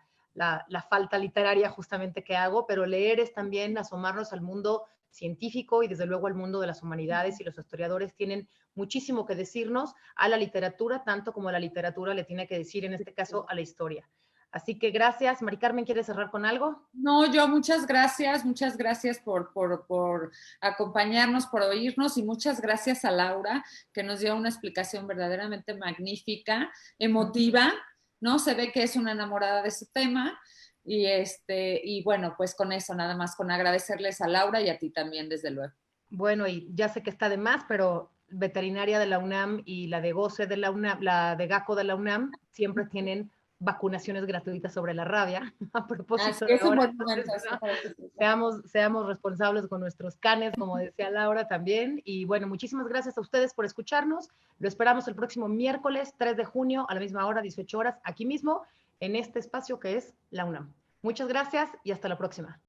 falta literaria justamente que hago, pero leer es también asomarnos al mundo científico y desde luego al mundo de las humanidades, y los historiadores tienen muchísimo que decirnos a la literatura, tanto como la literatura le tiene que decir, en este caso, a la historia. Así que gracias. Mari Carmen, ¿quieres cerrar con algo? No, yo muchas gracias por acompañarnos, por oírnos, y muchas gracias a Laura, que nos dio una explicación verdaderamente magnífica, emotiva, ¿no? Se ve que es una enamorada de su tema, y bueno, pues con eso nada más, con agradecerles a Laura y a ti también, desde luego. Bueno, y ya sé que está de más, pero Veterinaria de la UNAM y la de GOCE de la UNAM, la de GACO de la UNAM, siempre tienen vacunaciones gratuitas sobre la rabia. A propósito de ahora, seamos responsables con nuestros canes, como decía Laura también. Y bueno, muchísimas gracias a ustedes por escucharnos. Lo esperamos el próximo miércoles 3 de junio a la misma hora, 18 horas, aquí mismo, en este espacio que es la UNAM. Muchas gracias y hasta la próxima.